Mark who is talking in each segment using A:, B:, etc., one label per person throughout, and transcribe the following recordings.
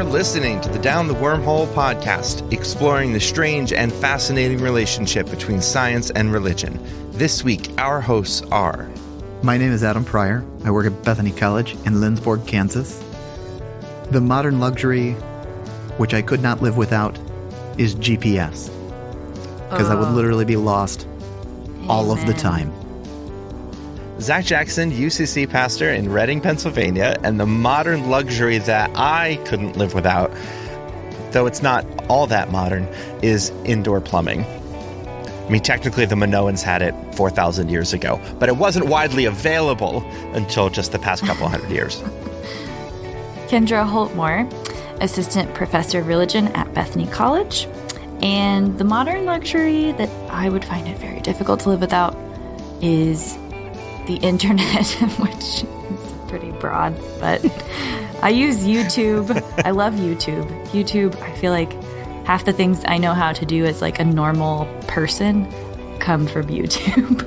A: listening to the Down the Wormhole podcast, exploring the strange and fascinating relationship between science and religion. This week, our hosts are...
B: My name is Adam Pryor. I work at Bethany College in Lindsborg, Kansas. The modern luxury, which I could not live without, is GPS. Because I would literally be lost all of the time.
A: Zach Jackson, UCC pastor in Reading, Pennsylvania, and the modern luxury that I couldn't live without, though it's not all that modern, is indoor plumbing. I mean, technically the Minoans had it 4,000 years ago, but it wasn't widely available until just the past couple hundred years.
C: Kendra Holtmore, assistant professor of religion at Bethany College. And the modern luxury that I would find it very difficult to live without is the internet, which is pretty broad, but I use YouTube. I love YouTube. YouTube, I feel like half the things I know how to do as like a normal person come from YouTube.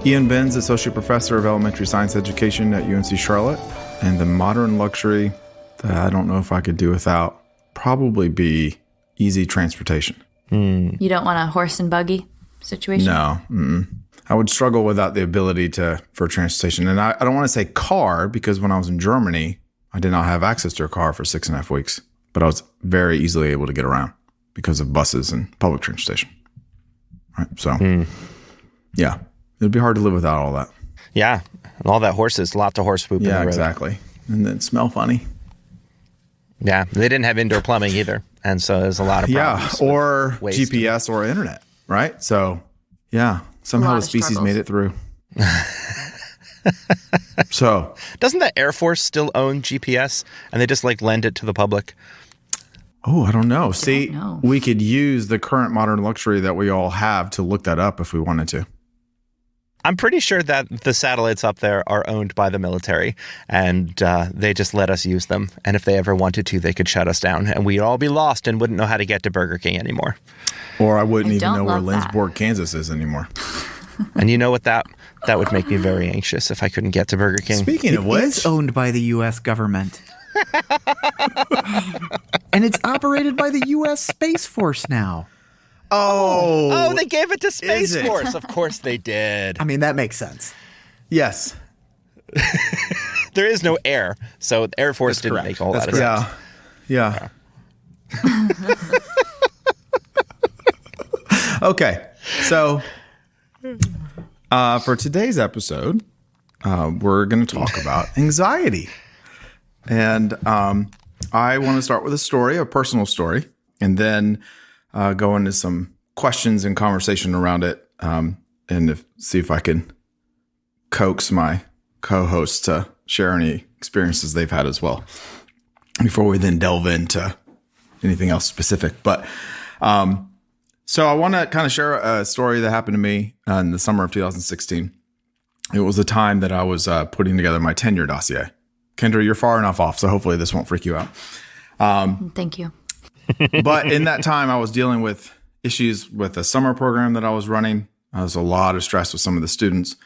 D: Ian Benz, associate professor of elementary science education at UNC Charlotte, and the modern luxury that I don't know if I could do without probably be easy transportation.
C: You don't want a horse and buggy situation?
D: No. I would struggle without the ability for transportation. And I don't want to say car, because when I was in Germany, I did not have access to a car for 6.5 weeks. But I was very easily able to get around because of buses and public transportation. Right. So, yeah, it'd be hard to live without all that.
A: Yeah. And all that horses, lots of horse poop in the road.
D: Yeah, exactly. And then smell funny.
A: Yeah. They didn't have indoor plumbing either. And so there's a lot of problems.
D: Yeah. Or
A: waste.
D: GPS or internet. Right. So, yeah. Somehow the species made it through. So,
A: doesn't the Air Force still own GPS and they just like lend it to the public?
D: Oh, I don't know. We could use the current modern luxury that we all have to look that up if we wanted to.
A: I'm pretty sure that the satellites up there are owned by the military and they just let us use them. And if they ever wanted to, they could shut us down and we'd all be lost and wouldn't know how to get to Burger King anymore.
D: Or I wouldn't even know where Lindsborg, Kansas is anymore.
A: And you know what? That would make me very anxious if I couldn't get to Burger King.
D: Speaking of which,
B: it's owned by the U.S. government. And it's operated by the U.S. Space Force now.
D: Oh,
A: they gave it to Space Force. Of course they did.
B: I mean, that makes sense.
D: Yes.
A: There is no air, so the Air Force didn't make all that sense.
D: Yeah. Okay, so for today's episode, we're going to talk about anxiety. And I want to start with a personal story, and then go into some questions and conversation around it, and see if I can coax my co-hosts to share any experiences they've had as well, before we then delve into anything else specific. But so I want to kind of share a story that happened to me in the summer of 2016. It was the time that I was putting together my tenure dossier. Kendra, you're far enough off, so hopefully this won't freak you out.
C: Thank you.
D: But in that time, I was dealing with issues with the summer program that I was running. There was a lot of stress with some of the students.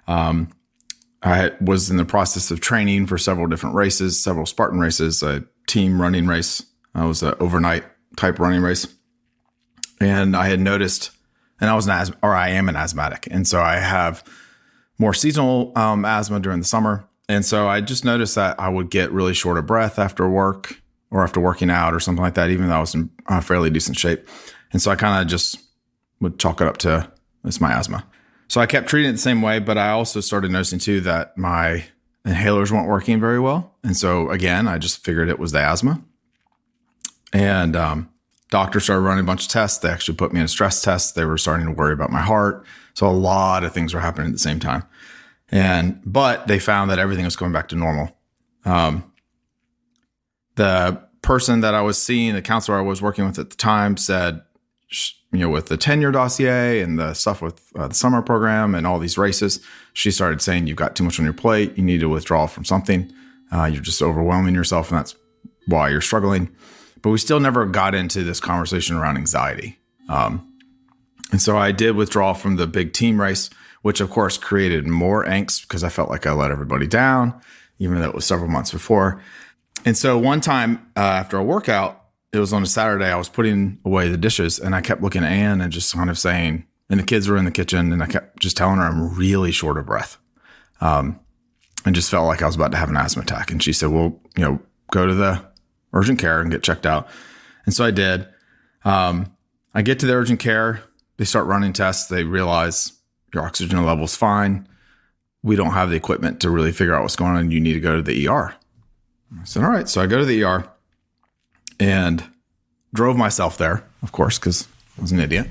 D: I was in the process of training for several different races, several Spartan races, a team running race. I was an overnight type running race. And I had noticed, and I am an asthmatic. And so I have more seasonal asthma during the summer. And so I just noticed that I would get really short of breath after work or after working out or something like that, even though I was in fairly decent shape. And so I kind of just would chalk it up to it's my asthma. So I kept treating it the same way, but I also started noticing too that my inhalers weren't working very well. And so again, I just figured it was the asthma. And doctors started running a bunch of tests. They actually put me in a stress test. They were starting to worry about my heart. So a lot of things were happening at the same time. But they found that everything was going back to normal. The person that I was seeing, the counselor I was working with at the time, said, with the tenure dossier and the stuff with the summer program and all these races, she started saying, you've got too much on your plate. You need to withdraw from something. You're just overwhelming yourself, and that's why you're struggling. But we still never got into this conversation around anxiety. And so I did withdraw from the big team race, which of course created more angst because I felt like I let everybody down, even though it was several months before. And so one time after a workout, it was on a Saturday, I was putting away the dishes and I kept looking at Anne and just kind of saying, and the kids were in the kitchen and I kept just telling her I'm really short of breath. And just felt like I was about to have an asthma attack. And she said, well, go to the urgent care and get checked out. And so I did. I get to the urgent care. They start running tests. They realize your oxygen level's fine. We don't have the equipment to really figure out what's going on. You need to go to the ER. I said, all right. So I go to the ER and drove myself there, of course, because I was an idiot,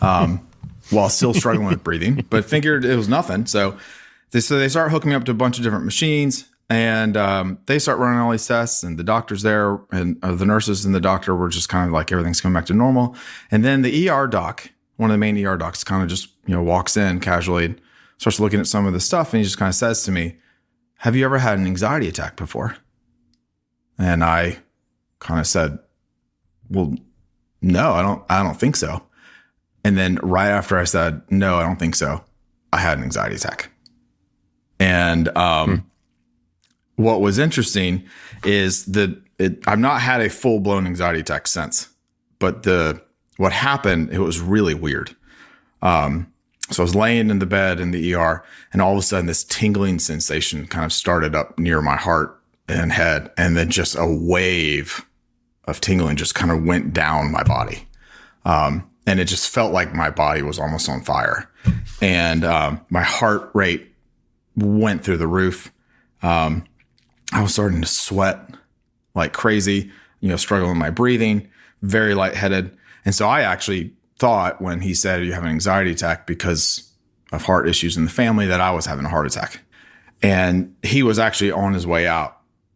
D: while still struggling with breathing, but figured it was nothing. So they start hooking me up to a bunch of different machines, and they start running all these tests, and the doctor's there, and the nurses and the doctor were just kind of like, everything's coming back to normal. And then the ER doc, one of the main ER docs, kind of just, walks in casually, starts looking at some of the stuff, and he just kind of says to me, have you ever had an anxiety attack before? And I kind of said, well, no, I don't think so. And then right after I said, no, I don't think so, I had an anxiety attack. And what was interesting is I've not had a full blown anxiety attack since, but what happened, it was really weird. So I was laying in the bed in the ER, and all of a sudden this tingling sensation kind of started up near my heart and head, and then just a wave of tingling just kind of went down my body. And it just felt like my body was almost on fire. And my heart rate went through the roof. I was starting to sweat like crazy, struggling with my breathing, very lightheaded. And so I actually thought when he said you have an anxiety attack because of heart issues in the family that I was having a heart attack. And he was actually on his way out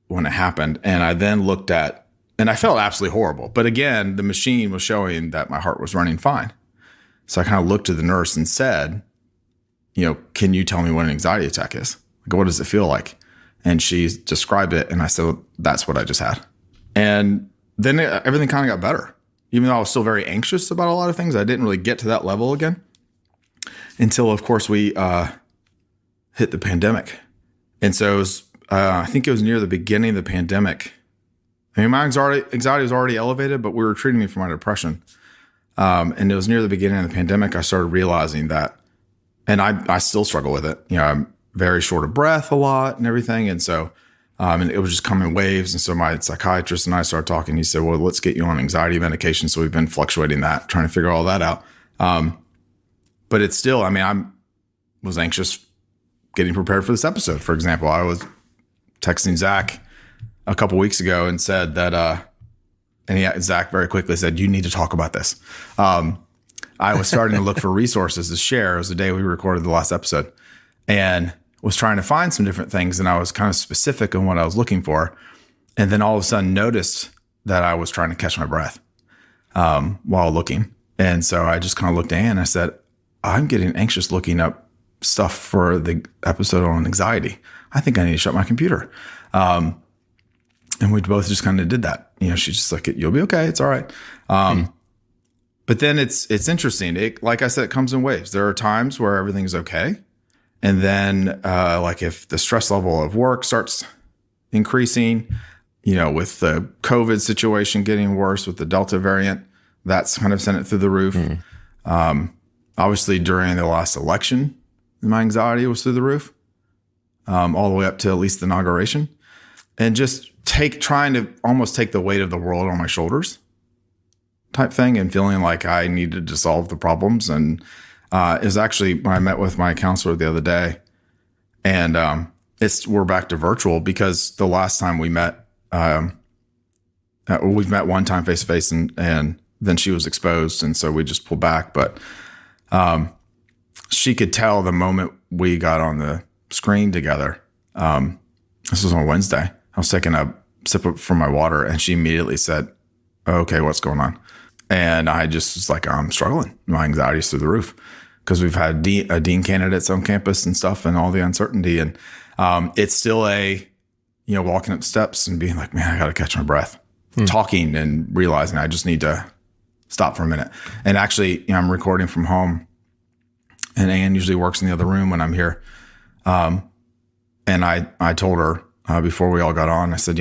D: when it happened. And I then looked at, and I felt absolutely horrible. But again, the machine was showing that my heart was running fine. So I kind of looked to the nurse and said, can you tell me what an anxiety attack is? Like, what does it feel like? And she described it. And I said, well, that's what I just had. And then everything kind of got better. Even though I was still very anxious about a lot of things, I didn't really get to that level again until, of course, we hit the pandemic. And so it was, I think it was near the beginning of the pandemic. I mean, my anxiety was already elevated, but we were treating me for my depression. And it was near the beginning of the pandemic, I started realizing that, and I still struggle with it. I'm very short of breath a lot and everything. And so, and it was just coming in waves. And so my psychiatrist and I started talking. He said, well, let's get you on anxiety medication. So we've been fluctuating that, trying to figure all that out. But it's still, I was anxious getting prepared for this episode. For example, I was texting Zach a couple weeks ago and said that, Zach very quickly said, you need to talk about this. I was starting to look for resources to share. It was the day we recorded the last episode, and was trying to find some different things. And I was kind of specific on what I was looking for. And then all of a sudden noticed that I was trying to catch my breath while looking. And so I just kind of looked at Anne and I said, I'm getting anxious looking up stuff for the episode on anxiety. I think I need to shut my computer. And we both just kind of did that. She's just like, you'll be okay. It's all right. But then it's interesting. Like I said, it comes in waves. There are times where everything's okay. And then like if the stress level of work starts increasing, with the COVID situation getting worse with the Delta variant, that's kind of sent it through the roof. Obviously, during the last election, my anxiety was through the roof, all the way up to at least the inauguration. And just trying to almost take the weight of the world on my shoulders type thing, and feeling like I needed to solve the problems. And it was actually when I met with my counselor the other day, and we're back to virtual because the last time we met, we've met one time face to face, and then she was exposed, and so we just pulled back. But she could tell the moment we got on the screen together. This was on Wednesday. I was taking a sip from my water, and she immediately said, okay, what's going on? And I just was like, I'm struggling. My anxiety's through the roof because we've had dean candidates on campus and stuff, and all the uncertainty. And it's still walking up steps and being like, man, I got to catch my breath, talking and realizing I just need to stop for a minute. And actually, I'm recording from home, and Anne usually works in the other room when I'm here. And I told her before we all got on, I said,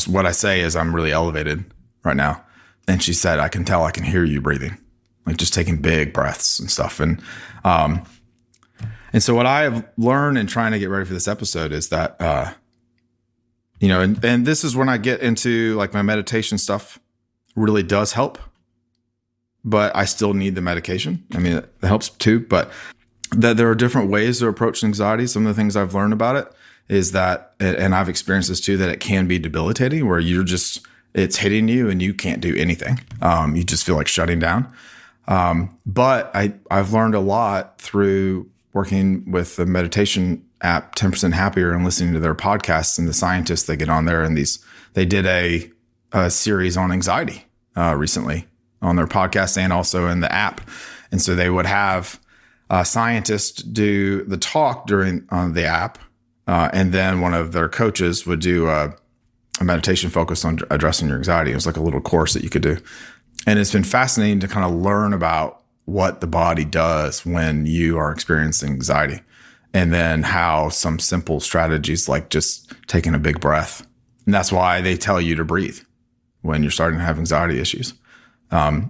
D: what I say is I'm really elevated right now. And she said, I can tell, I can hear you breathing, like just taking big breaths and stuff. And so what I have learned in trying to get ready for this episode is that, and this is when I get into like my meditation stuff really does help, but I still need the medication. I mean, it helps too, but that there are different ways to approach anxiety. Some of the things I've learned about it is that, and I've experienced this too, that it can be debilitating where it's hitting you and you can't do anything. You just feel like shutting down. But I've learned a lot through working with the meditation app 10% Happier and listening to their podcasts and the scientists that get on there. And they did a series on anxiety recently on their podcast and also in the app. And so they would have scientists do the talk on the app. And then one of their coaches would do a meditation focused on addressing your anxiety. It was like a little course that you could do. And it's been fascinating to kind of learn about what the body does when you are experiencing anxiety. And then how some simple strategies like just taking a big breath. And that's why they tell you to breathe when you're starting to have anxiety issues.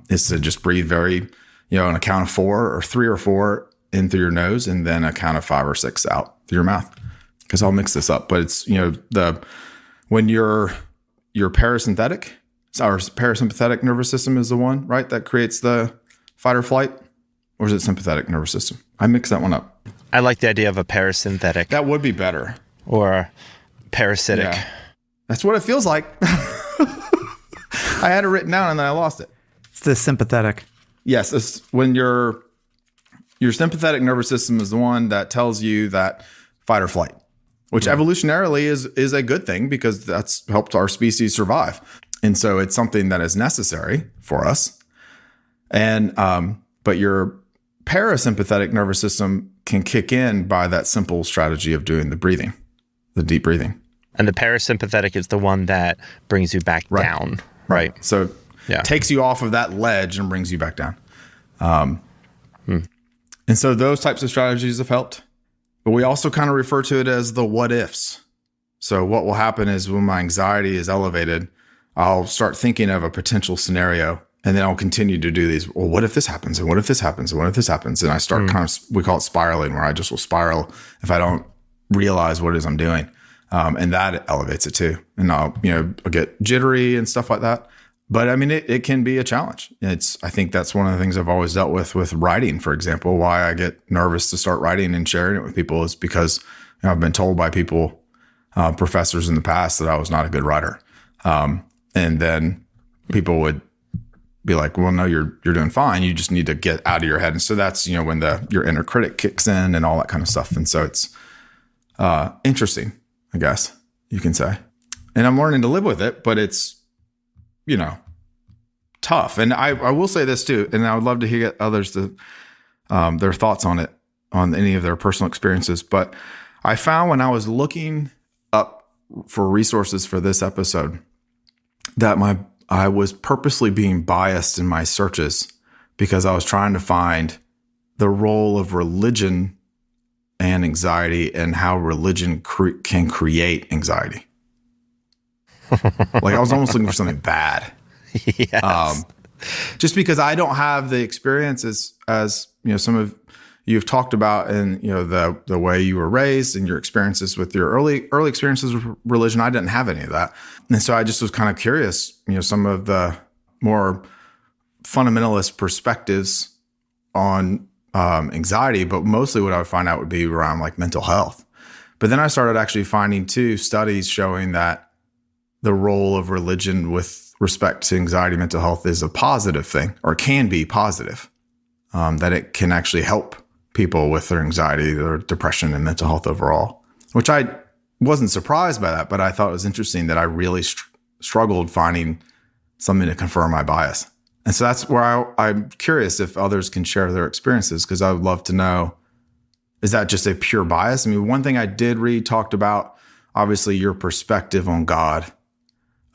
D: Is to just breathe very, on a count of 4 or 3 or 4 in through your nose and then a count of 5 or 6 out through your mouth. Because I'll mix this up. But it's, when your parasympathetic nervous system is the one, right, that creates the fight or flight, or is it sympathetic nervous system? I mix that one up.
A: I like the idea of a parasympathetic.
D: That would be better.
A: Or parasitic.
D: Yeah. That's what it feels like. I had it written down and then I lost it.
B: It's the sympathetic.
D: Yes, it's when your sympathetic nervous system is the one that tells you that fight or flight, which evolutionarily is a good thing because that's helped our species survive. And so it's something that is necessary for us. And but your parasympathetic nervous system can kick in by that simple strategy of doing the breathing, the deep breathing.
A: And the parasympathetic is the one that brings you back down, right?
D: So takes you off of that ledge and brings you back down. And so those types of strategies have helped. But we also kind of refer to it as the what ifs. So what will happen is when my anxiety is elevated, I'll start thinking of a potential scenario. And then I'll continue to do these. Well, what if this happens? And what if this happens? And what if this happens? And I start we call it spiraling, where I just will spiral if I don't realize what it is I'm doing. And that elevates it too. And I'll get jittery and stuff like that. But I mean, it can be a challenge. I think that's one of the things I've always dealt with writing, for example. Why I get nervous to start writing and sharing it with people is because I've been told by people, professors in the past, that I was not a good writer. And then people would be like, well, no, you're doing fine. You just need to get out of your head. And so that's, when your inner critic kicks in and all that kind of stuff. And so it's interesting, I guess you can say. And I'm learning to live with it, but it's, tough. And I will say this too, and I would love to hear others their thoughts on it, on any of their personal experiences. But I found when I was looking up for resources for this episode that I was purposely being biased in my searches because I was trying to find the role of religion and anxiety and how religion can create anxiety. Like I was almost looking for something bad.
A: Yes.
D: Just because I don't have the experiences as some of you've talked about and the way you were raised and your experiences with your early experiences with religion. I didn't have any of that. And so I just was kind of curious, some of the more fundamentalist perspectives on anxiety, but mostly what I would find out would be around like mental health. But then I started actually finding two studies showing that the role of religion with respect to anxiety, mental health is a positive thing, or can be positive, that it can actually help people with their anxiety, their depression, and mental health overall, which I wasn't surprised by that, but I thought it was interesting that I really struggled finding something to confirm my bias. And so that's where I'm curious if others can share their experiences, because I would love to know, is that just a pure bias? I mean, one thing I did read talked about, obviously, your perspective on God,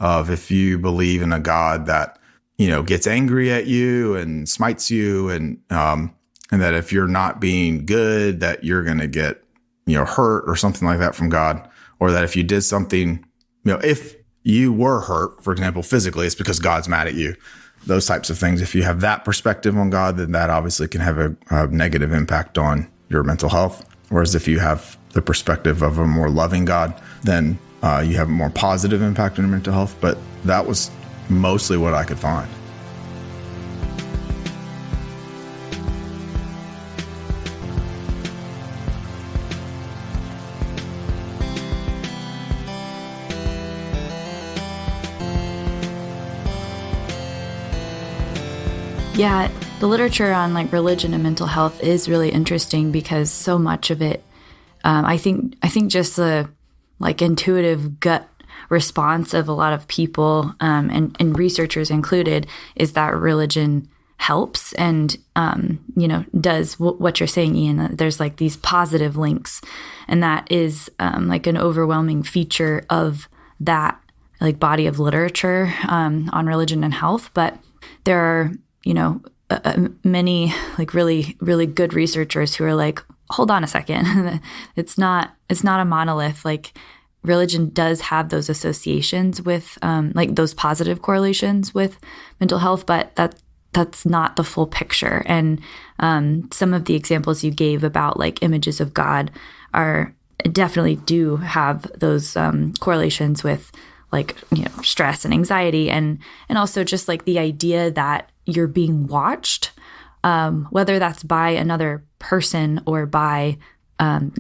D: of if you believe in a God that, gets angry at you and smites you, and that if you're not being good, that you're going to get, hurt or something like that from God, or that if you did something, if you were hurt, for example, physically, it's because God's mad at you. Those types of things. If you have that perspective on God, then that obviously can have a negative impact on your mental health. Whereas if you have the perspective of a more loving God, then you have a more positive impact on your mental health. But that was mostly what I could find.
C: Yeah, the literature on like religion and mental health is really interesting because so much of it, I think just the like intuitive gut response of a lot of people and researchers included is that religion helps and does what you're saying, Ian. There's like these positive links, and that is like an overwhelming feature of that like body of literature on religion and health. But there are many like really, really good researchers who are like, hold on a second. It's not a monolith. Like religion does have those associations with like those positive correlations with mental health, but that's not the full picture. And some of the examples you gave about like images of God are definitely do have those correlations with like, stress and anxiety and also just like the idea that you're being watched, whether that's by another person or by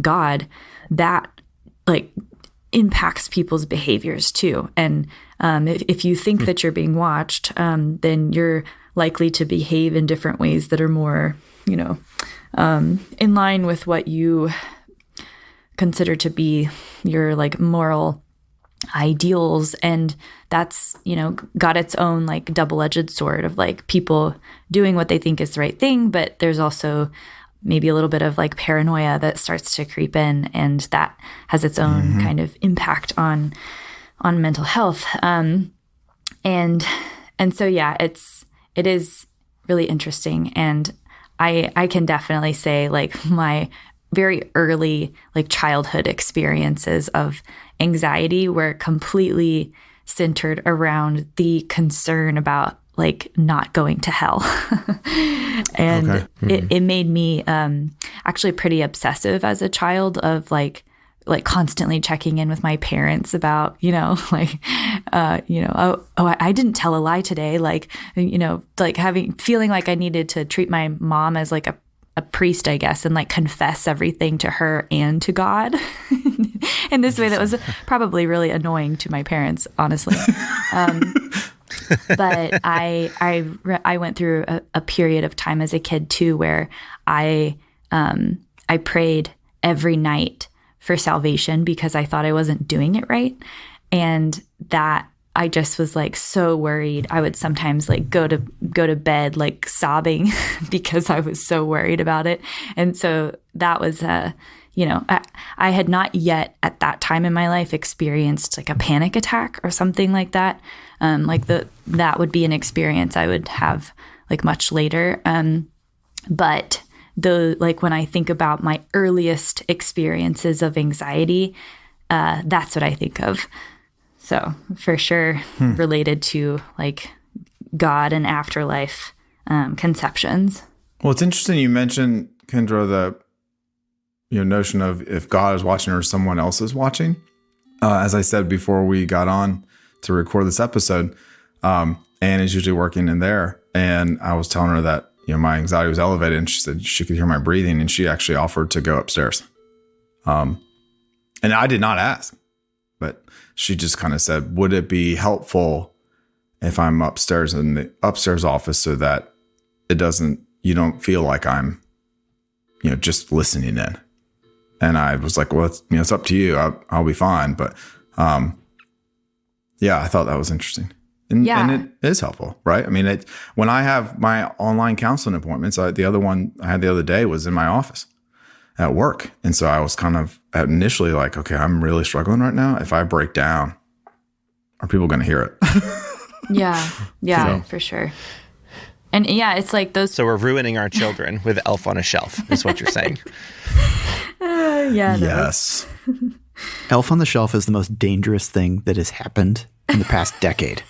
C: God, that like impacts people's behaviors too. And if you think that you're being watched, then you're likely to behave in different ways that are more, in line with what you consider to be your like moral ideals. And that's, got its own like double-edged sword of like people doing what they think is the right thing, but there's also maybe a little bit of like paranoia that starts to creep in, and that has its own kind of impact on mental health. And so yeah, it is really interesting. And I can definitely say like my very early like childhood experiences of anxiety were completely centered around the concern about like not going to hell. And it made me actually pretty obsessive as a child of like constantly checking in with my parents about, I didn't tell a lie today. Like, like feeling like I needed to treat my mom as like a priest, I guess, and like confess everything to her and to God in this way that was probably really annoying to my parents, honestly. But I went through a period of time as a kid too, where I prayed every night for salvation because I thought I wasn't doing it right. And that I just was like so worried. I would sometimes like go to bed like sobbing because I was so worried about it. And so that was I had not yet at that time in my life experienced like a panic attack or something like that. That would be an experience I would have like much later. But like when I think about my earliest experiences of anxiety, that's what I think of. So for sure related to like God and afterlife conceptions.
D: Well, it's interesting you mentioned, Kendra, the notion of if God is watching or someone else is watching. As I said before we got on to record this episode, Anne is usually working in there. And I was telling her that, my anxiety was elevated, and she said she could hear my breathing, and she actually offered to go upstairs. And I did not ask, but she just kind of said, would it be helpful if I'm upstairs in the upstairs office so that you don't feel like I'm, just listening in. And I was like, well, it's up to you. I'll be fine. But, I thought that was interesting. And it is helpful, right? I mean, when I have my online counseling appointments, the other one I had the other day was in my office at work. And so I was kind of initially like, okay, I'm really struggling right now. If I break down, are people going to hear it?
C: For sure. And it's like those.
A: So we're ruining our children with Elf on a Shelf, is what you're saying.
D: Yes.
B: Elf on the Shelf is the most dangerous thing that has happened in the past decade.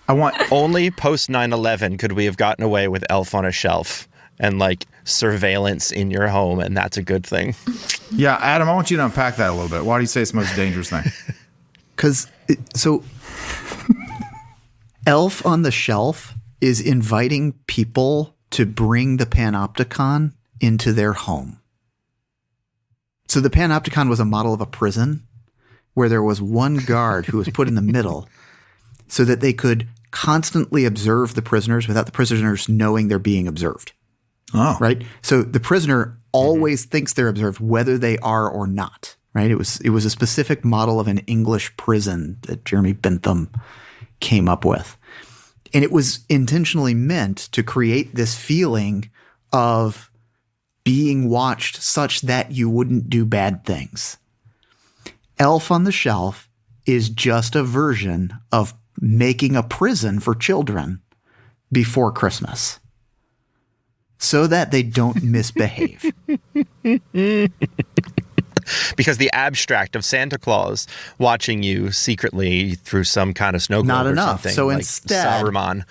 D: I want
A: Only post 9/11 could we have gotten away with Elf on a Shelf and like surveillance in your home, and that's a good thing.
D: Yeah, Adam, I want you to unpack that a little bit. Why do you say it's the most dangerous thing?
B: Because Elf on the Shelf is inviting people to bring the Panopticon into their home. So the Panopticon was a model of a prison where there was one guard who was put in the middle so that they could constantly observe the prisoners without the prisoners knowing they're being observed.
D: Oh.
B: Right? So the prisoner always thinks they're observed whether they are or not. Right? It was a specific model of an English prison that Jeremy Bentham came up with. And it was intentionally meant to create this feeling of being watched such that you wouldn't do bad things. Elf on the Shelf is just a version of making a prison for children before Christmas so that they don't misbehave.
A: Because the abstract of Santa Claus watching you secretly through some kind of snow globe
B: Not
A: or
B: enough.
A: something,
B: So
A: like
B: instead,
A: Saruman,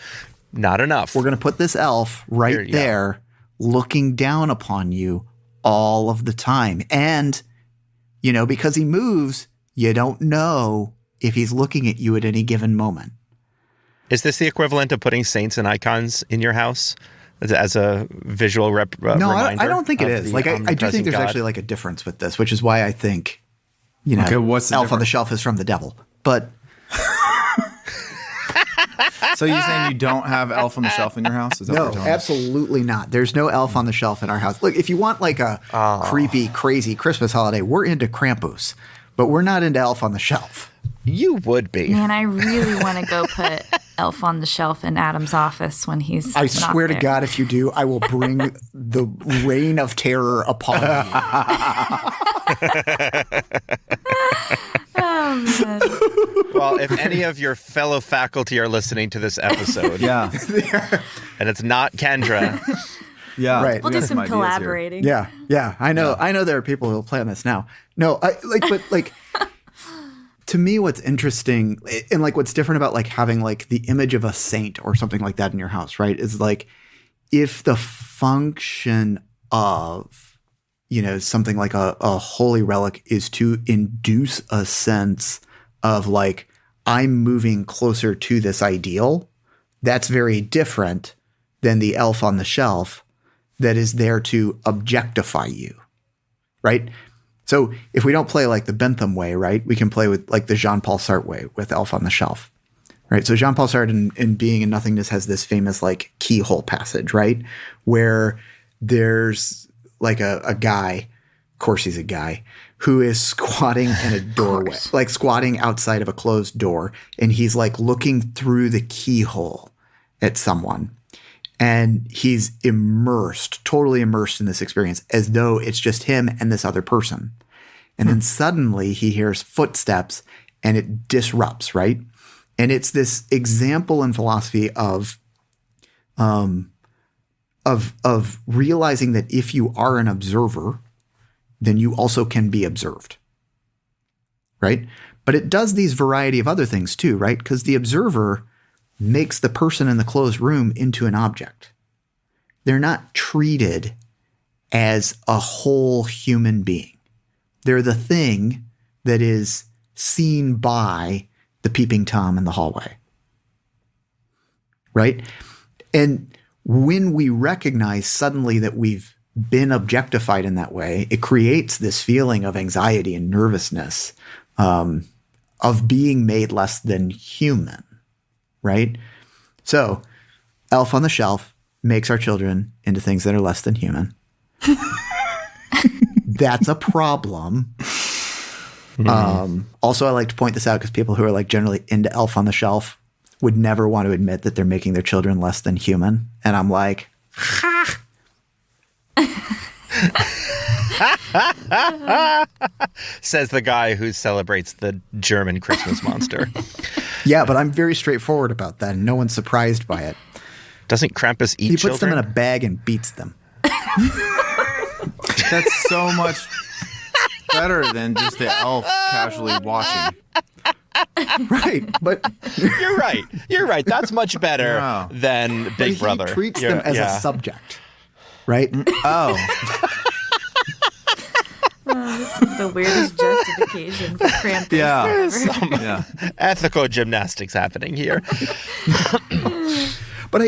A: not enough.
B: We're going to put this elf right there looking down upon you all of the time. And, because he moves, you don't know if he's looking at you at any given moment.
A: Is this the equivalent of putting saints and icons in your house as a visual
B: No,
A: reminder?
B: I don't think it is.
A: the
B: Like, I do think
A: omnipresent
B: there's
A: God?
B: actually like a difference with this, which is why I think,
D: Okay, what's the
B: Elf on the
D: difference?
B: Shelf is from the devil. But
D: So you're saying you don't have Elf on the Shelf in your house? Is that
B: no,
D: what you're telling us?
B: absolutely not. There's no Elf on the Shelf in our house. Look, if you want like a creepy, crazy Christmas holiday, we're into Krampus, but we're not into Elf on the Shelf.
A: You would be.
C: Man, I really want to go put Elf on the Shelf in Adam's office when he's
B: I
C: not
B: swear to
C: there.
B: God, if you do, I will bring the reign of terror upon you.
C: Oh, man.
A: Well, if any of your fellow faculty are listening to this episode,
D: Yeah.
A: and it's not Kendra,
D: Yeah.
B: Right.
C: We'll
D: We
C: do
D: got
C: some
D: ideas here.
C: collaborating.
B: Yeah. I know there are people who will play on this now. No, to me, what's interesting and like what's different about like having like the image of a saint or something like that in your house, right? Is like if the function of something like a holy relic is to induce a sense of like I'm moving closer to this ideal, that's very different than the elf on the shelf that is there to objectify you, right? So if we don't play like the Bentham way, right, we can play with like the Jean-Paul Sartre way with Elf on the Shelf, right? So Jean-Paul Sartre in Being and Nothingness has this famous like keyhole passage, right, where there's like a guy, of course he's a guy, who is squatting in a doorway, like squatting outside of a closed door, and he's like looking through the keyhole at someone. And he's totally immersed in this experience as though it's just him and this other person. And then suddenly he hears footsteps and it disrupts, right? And it's this example in philosophy of realizing that if you are an observer, then you also can be observed, right? But it does these variety of other things too, right? Because the observer makes the person in the closed room into an object. They're not treated as a whole human being. They're the thing that is seen by the peeping Tom in the hallway, right? And when we recognize suddenly that we've been objectified in that way, it creates this feeling of anxiety and nervousness, of being made less than human, right? So, Elf on the Shelf makes our children into things that are less than human. That's a problem. Also, I like to point this out because people who are like generally into Elf on the Shelf would never want to admit that they're making their children less than human. And I'm like, ha!
A: says the guy who celebrates the German Christmas monster.
B: Yeah, but I'm very straightforward about that, and no one's surprised by it.
A: Doesn't Krampus eat
B: He puts
A: children?
B: them in a bag and beats them.
D: That's so much better than just the elf casually watching.
B: Right, but
A: You're right. You're right. That's much better
D: Wow.
A: than Big Brother.
B: he treats them as a subject, right?
D: Oh,
C: This is the weirdest justification for Krampus.
D: Yeah.
A: There's
C: ever.
A: some
D: yeah.
A: ethical gymnastics happening here.
B: But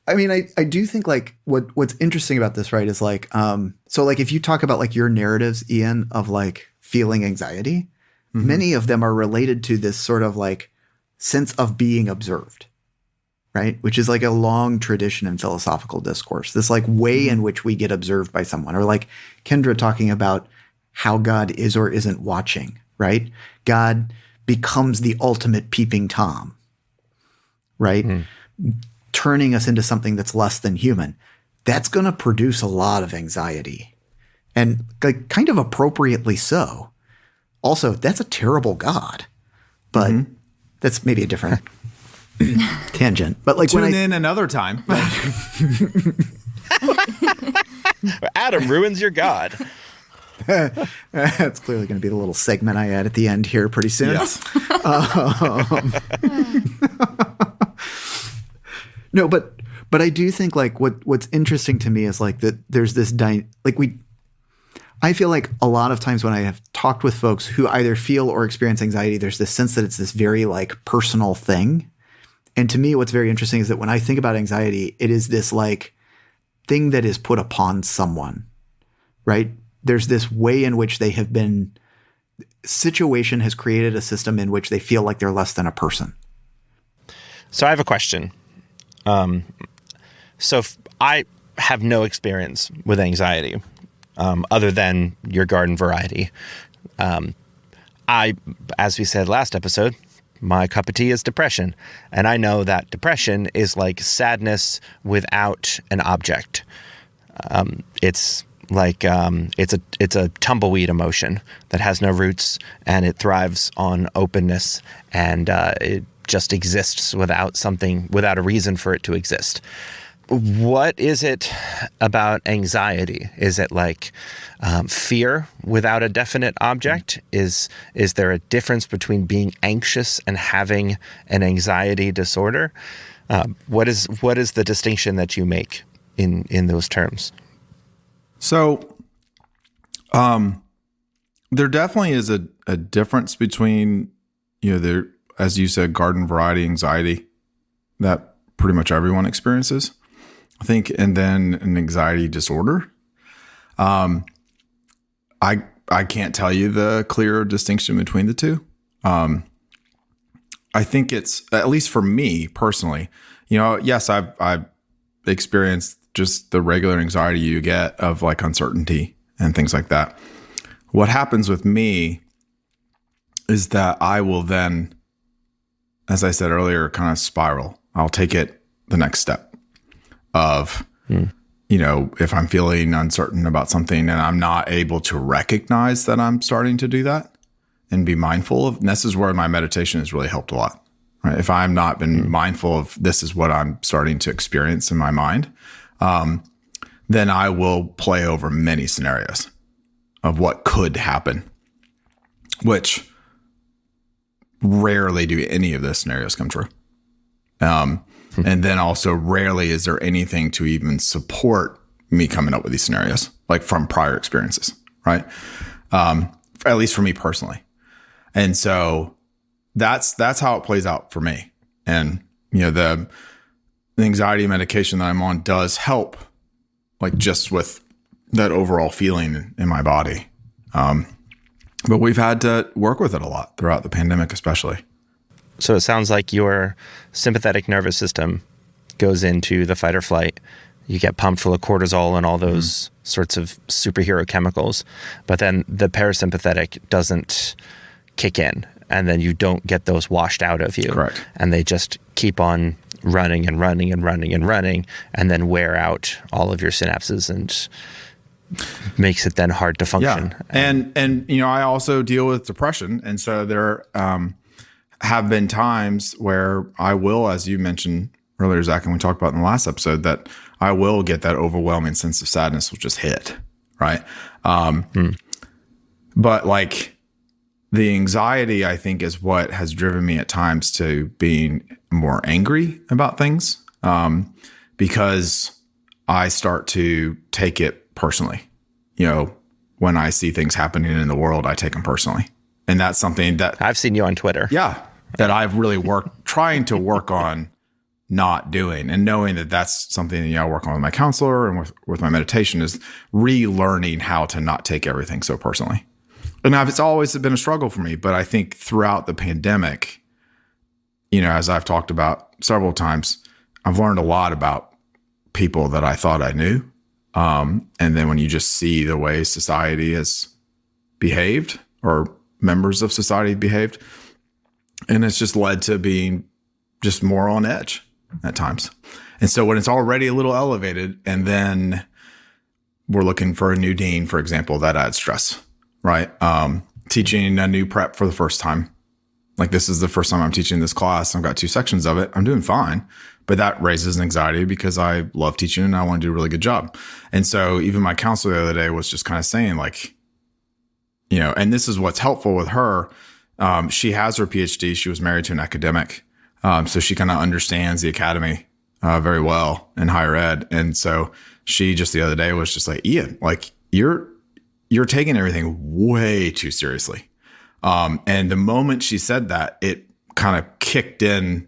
B: I mean, I do think like what's interesting about this, right, is like, so like if you talk about like your narratives, Ian, of like feeling anxiety, many of them are related to this sort of like sense of being observed, right? Which is like a long tradition in philosophical discourse, this like way in which we get observed by someone, or like Kendra talking about how God is or isn't watching, right? God becomes the ultimate peeping Tom, right? Turning us into something that's less than human. That's going to produce a lot of anxiety, and like kind of appropriately so. Also, that's a terrible God, but that's maybe a different tangent. But like
D: Tune in another time.
A: Adam ruins your God.
B: that's clearly going to be the little segment I add at the end here pretty soon.
D: Yes.
B: No, but I do think like what's interesting to me is like that there's this I feel like a lot of times when I have talked with folks who either feel or experience anxiety, there's this sense that it's this very like personal thing. And to me, what's very interesting is that when I think about anxiety, it is this like thing that is put upon someone, right? There's this way in which situation has created a system in which they feel like they're less than a person.
A: So I have a question. I have no experience with anxiety, other than your garden variety. As we said last episode, my cup of tea is depression. And I know that depression is like sadness without an object. It's like, it's a tumbleweed emotion that has no roots, and it thrives on openness, and, it just exists without a reason for it to exist. What is it about anxiety? Is it like fear without a definite object? Is there a difference between being anxious and having an anxiety disorder? What is the distinction that you make in those terms?
D: So, there definitely is a difference between, as you said, garden variety anxiety that pretty much everyone experiences, I think, and then an anxiety disorder. I can't tell you the clear distinction between the two. I think it's, at least for me personally, yes, I've experienced just the regular anxiety you get of like uncertainty and things like that. What happens with me is that I will then, as I said earlier, kind of spiral. I'll take it the next step of, if I'm feeling uncertain about something and I'm not able to recognize that I'm starting to do that and be mindful of, and this is where my meditation has really helped a lot, right? If I'm not been mindful of this is what I'm starting to experience in my mind, then I will play over many scenarios of what could happen, which rarely do any of those scenarios come true. And then also rarely is there anything to even support me coming up with these scenarios, like from prior experiences, right? At least for me personally. And so that's how it plays out for me. And, the anxiety medication that I'm on does help, like just with that overall feeling in my body. But we've had to work with it a lot throughout the pandemic, especially.
A: So it sounds like your sympathetic nervous system goes into the fight or flight. You get pumped full of cortisol and all those sorts of superhero chemicals, but then the parasympathetic doesn't kick in, and then you don't get those washed out of you.
D: Correct. And
A: they just keep on running and running and running and running, and then wear out all of your synapses and makes it then hard to function.
D: Yeah. And I also deal with depression, and so there have been times where I will, as you mentioned earlier, Zach, and we talked about in the last episode, that I will get that overwhelming sense of sadness will just hit, right? But like the anxiety, I think, is what has driven me at times to being more angry about things, because I start to take it personally. When I see things happening in the world, I take them personally. And that's something that
A: I've seen you on Twitter.
D: Yeah. That I've really trying to work on not doing, and knowing that that's something that I work on with my counselor and with my meditation, is relearning how to not take everything so personally. And it's always been a struggle for me, but I think throughout the pandemic, as I've talked about several times, I've learned a lot about people that I thought I knew. And then when you just see the way society has behaved, or members of society behaved, and it's just led to being just more on edge at times. And so when it's already a little elevated, and then we're looking for a new dean, for example, that adds stress, right? Teaching a new prep for the first time. Like, this is the first time I'm teaching this class. I've got 2 sections of it. I'm doing fine. But that raises anxiety because I love teaching and I want to do a really good job. And so even my counselor the other day was just kind of saying, like, and this is what's helpful with her. She has her PhD. She was married to an academic. So she kind of understands the academy very well in higher ed. And so she just the other day was just like, Ian, like, you're taking everything way too seriously. And the moment she said that, it kind of kicked in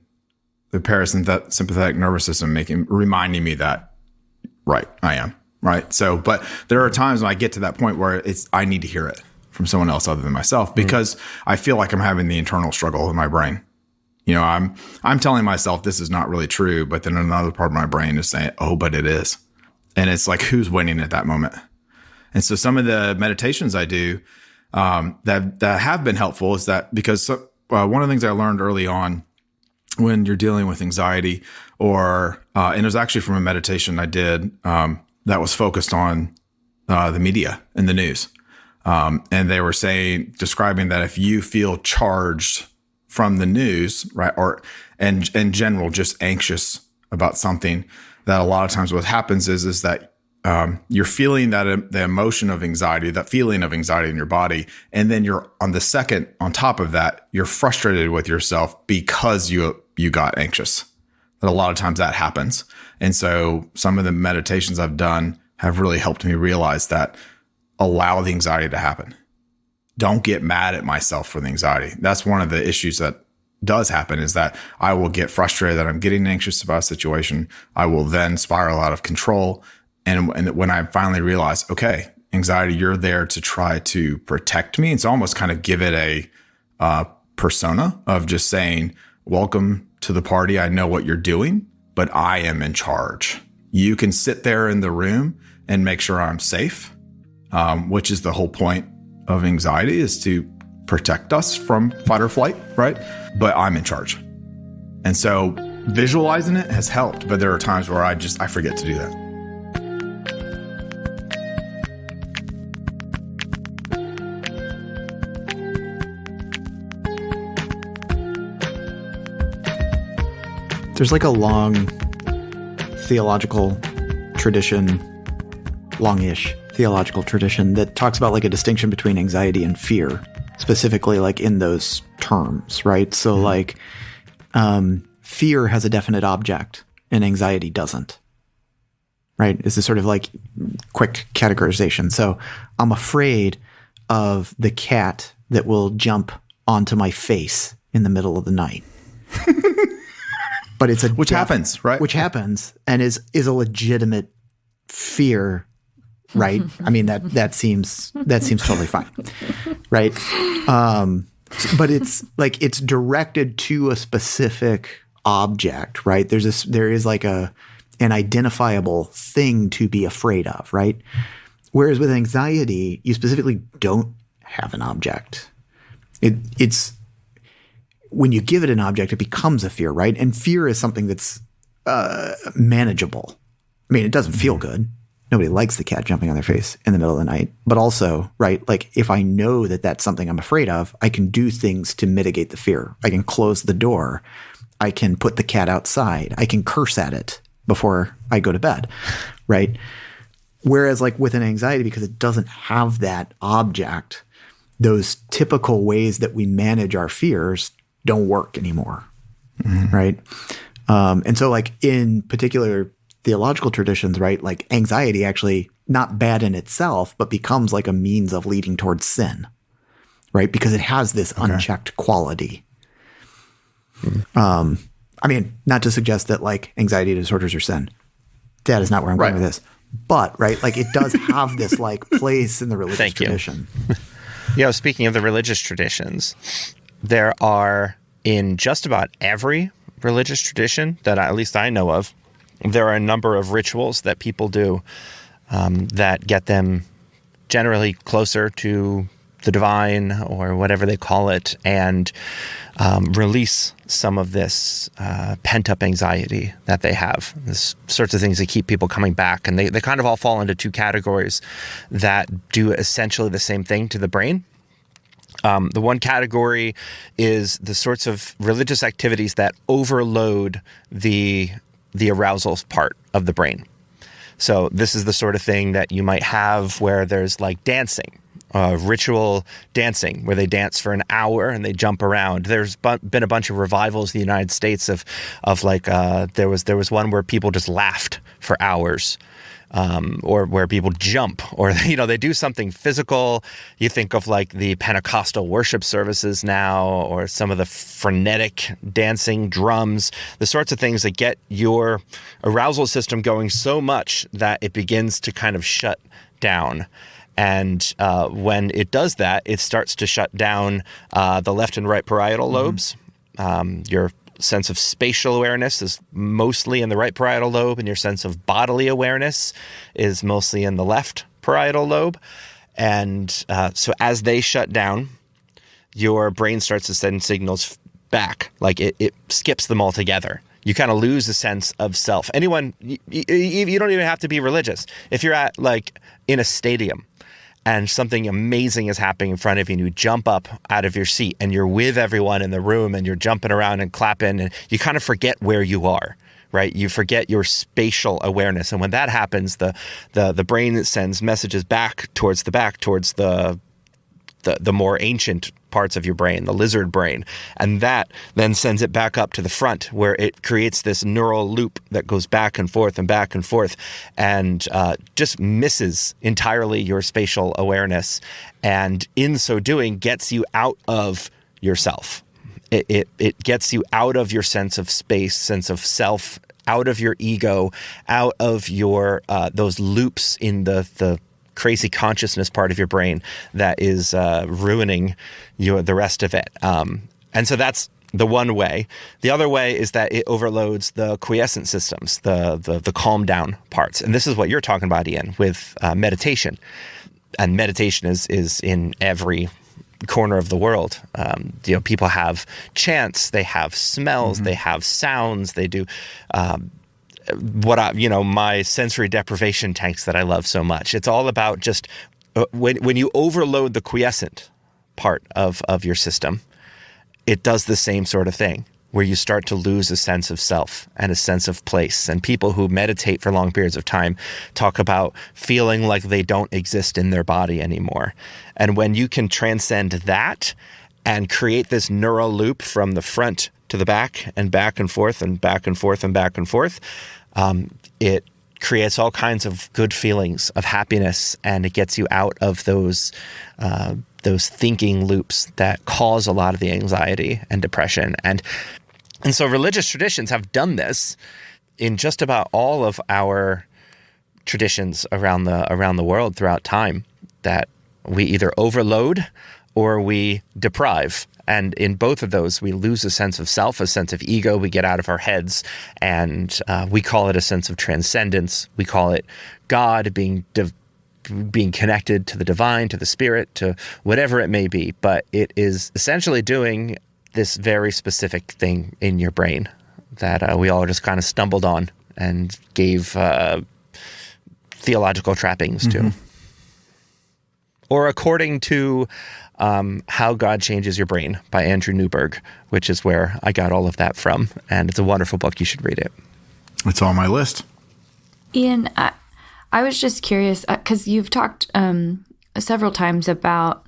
D: the parasympathetic nervous system, reminding me that, right, I am, right? So, but there are times when I get to that point where I need to hear it from someone else other than myself, because I feel like I'm having the internal struggle in my brain. I'm telling myself this is not really true, but then another part of my brain is saying, oh, but it is. And it's like, who's winning at that moment? And so some of the meditations I do that have been helpful is that, because one of the things I learned early on when you're dealing with anxiety, and it was actually from a meditation I did that was focused on the media and the news. And they were describing that if you feel charged from the news, right, or and in general just anxious about something, that a lot of times what happens is that you're feeling the emotion of anxiety, that feeling of anxiety in your body, and then you're on top of that, you're frustrated with yourself because you got anxious. That a lot of times that happens. And so some of the meditations I've done have really helped me realize that. Allow the anxiety to happen. Don't get mad at myself for the anxiety. That's one of the issues that does happen, is that I will get frustrated that I'm getting anxious about a situation. I will then spiral out of control. And when I finally realize, okay, anxiety, you're there to try to protect me. It's almost kind of give it a persona of just saying, welcome to the party. I know what you're doing, but I am in charge. You can sit there in the room and make sure I'm safe. Which is the whole point of anxiety, is to protect us from fight or flight, right? But I'm in charge. And so visualizing it has helped, but there are times where I forget to do that.
B: There's like a long theological tradition, longish theological tradition, that talks about like a distinction between anxiety and fear, specifically like in those terms, right? So like fear has a definite object and anxiety doesn't, right? It's this sort of like quick categorization. So I'm afraid of the cat that will jump onto my face in the middle of the night. But it's
D: which happens, right?
B: Which happens and is a legitimate fear. Right. I mean, that seems totally fine. Right. But it's like, it's directed to a specific object, right? There is like an identifiable thing to be afraid of. Right. Whereas with anxiety, you specifically don't have an object. It's when you give it an object, it becomes a fear. Right. And fear is something that's manageable. I mean, it doesn't feel good. Nobody likes the cat jumping on their face in the middle of the night. But also, right, like if I know that that's something I'm afraid of, I can do things to mitigate the fear. I can close the door. I can put the cat outside. I can curse at it before I go to bed, right? Whereas like with an anxiety, because it doesn't have that object, those typical ways that we manage our fears don't work anymore. Right. And so like in particular theological traditions, right, like anxiety actually not bad in itself, but becomes like a means of leading towards sin, right? Because it has this unchecked quality. I mean, not to suggest that like anxiety disorders are sin. That is not where I'm going with this. But, right, like it does have this like place in the religious tradition.
A: Speaking of the religious traditions, there are in just about every religious tradition that at least I know of, there are a number of rituals that people do that get them generally closer to the divine or whatever they call it, and release some of this pent-up anxiety that they have. This sorts of things that keep people coming back. And they kind of all fall into two categories that do essentially the same thing to the brain. The one category is the sorts of religious activities that overload the arousal part of the brain. So this is the sort of thing that you might have where there's like dancing, ritual dancing, where they dance for an hour and they jump around. There's been a bunch of revivals in the United States of like there was one where people just laughed for hours. Or where people jump, or they do something physical. You think of like the Pentecostal worship services now, or some of the frenetic dancing drums, the sorts of things that get your arousal system going so much that it begins to kind of shut down. And when it does that, it starts to shut down the left and right parietal lobes. Your sense of spatial awareness is mostly in the right parietal lobe, and your sense of bodily awareness is mostly in the left parietal lobe. And so as they shut down, your brain starts to send signals back, like it skips them altogether. You kind of lose a sense of self. Anyone, you don't even have to be religious. If you're at like in a stadium and something amazing is happening in front of you, and you jump up out of your seat and you're with everyone in the room and you're jumping around and clapping, and you kind of forget where you are, right? You forget your spatial awareness. And when that happens, the brain sends messages back towards the more ancient parts of your brain, the lizard brain. And that then sends it back up to the front, where it creates this neural loop that goes back and forth and just misses entirely your spatial awareness. And in so doing, gets you out of yourself. It gets you out of your sense of space, sense of self, out of your ego, out of your those loops in the crazy consciousness part of your brain that is ruining the rest of it. And so that's the one way. The other way is that it overloads the quiescent systems, the calm down parts. And this is what you're talking about, Ian, with meditation. And meditation is in every corner of the world. People have chants, they have smells, they have sounds, they do my sensory deprivation tanks that I love so much. It's all about just when you overload the quiescent part of your system, it does the same sort of thing, where you start to lose a sense of self and a sense of place. And people who meditate for long periods of time talk about feeling like they don't exist in their body anymore. And when you can transcend that and create this neural loop from the front to the back and back and forth and back and forth and back and forth, it creates all kinds of good feelings of happiness, and it gets you out of those thinking loops that cause a lot of the anxiety and depression. And so religious traditions have done this in just about all of our traditions around the world throughout time, that we either overload or we deprive. And in both of those, we lose a sense of self, a sense of ego. We get out of our heads, and we call it a sense of transcendence. We call it God, being connected to the divine, to the spirit, to whatever it may be. But it is essentially doing this very specific thing in your brain that we all just kind of stumbled on and gave theological trappings to. Or according to How God Changes Your Brain by Andrew Newberg, which is where I got all of that from. And it's a wonderful book. You should read it.
D: It's on my list.
C: Ian, I was just curious, because you've talked several times about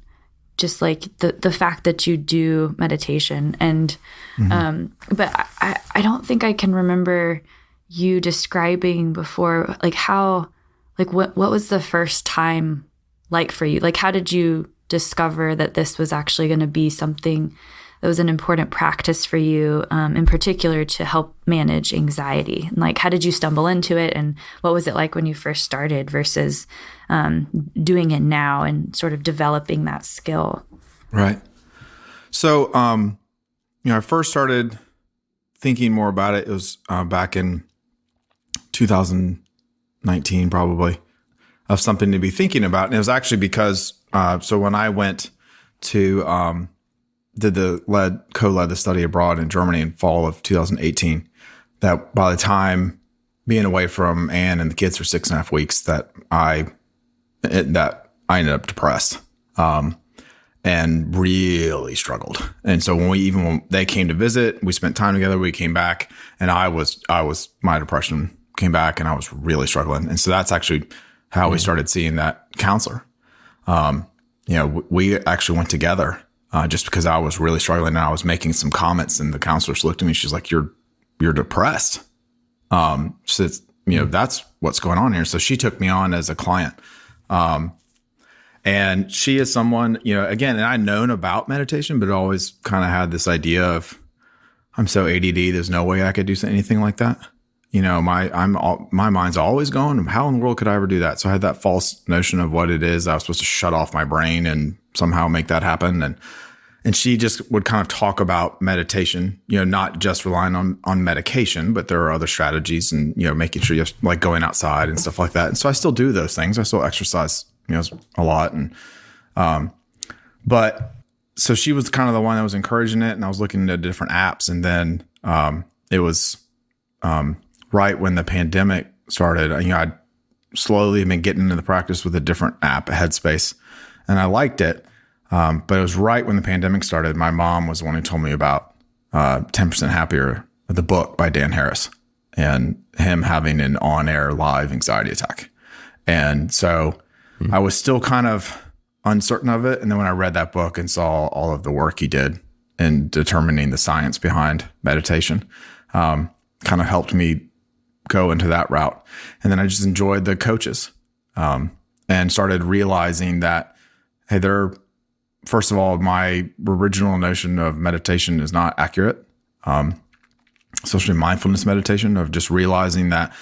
C: just like the fact that you do meditation. And but I don't think I can remember you describing before, like how, like what was the first time like for you? Like how did you discover that this was actually going to be something that was an important practice for you, in particular to help manage anxiety? And like, how did you stumble into it, and what was it like when you first started versus doing it now and sort of developing that skill?
D: Right. So, I first started thinking more about it. It was back in 2019, probably, of something to be thinking about. And it was actually because, so when I went to, co-led the study abroad in Germany in fall of 2018, that by the time being away from Anne and the kids for 6.5 weeks, that I ended up depressed, and really struggled. And so when they came to visit, we spent time together, we came back, and my depression came back and I was really struggling. And so that's actually how we started seeing that counselor. We actually went together, just because I was really struggling and I was making some comments, and the counselor looked at me. She's like, "You're depressed." So that's what's going on here. So she took me on as a client. And she is someone, again, and I'd known about meditation, but always kind of had this idea of, I'm so ADD, there's no way I could do anything like that. My mind's always going, how in the world could I ever do that? So I had that false notion of what it is. I was supposed to shut off my brain and somehow make that happen. And she just would kind of talk about meditation, not just relying on medication, but there are other strategies, and, making sure you're like going outside and stuff like that. And so I still do those things. I still exercise, a lot. And, but so she was kind of the one that was encouraging it, and I was looking into different apps. And then, it was, right when the pandemic started, I'd slowly been getting into the practice with a different app, Headspace, and I liked it. But it was right when the pandemic started. My mom was the one who told me about 10% Happier, the book by Dan Harris, and him having an on-air live anxiety attack. And so I was still kind of uncertain of it. And then when I read that book and saw all of the work he did in determining the science behind meditation, kind of helped me go into that route. And then I just enjoyed the coaches, and started realizing that, hey, first of all, my original notion of meditation is not accurate, especially mindfulness meditation, of just realizing that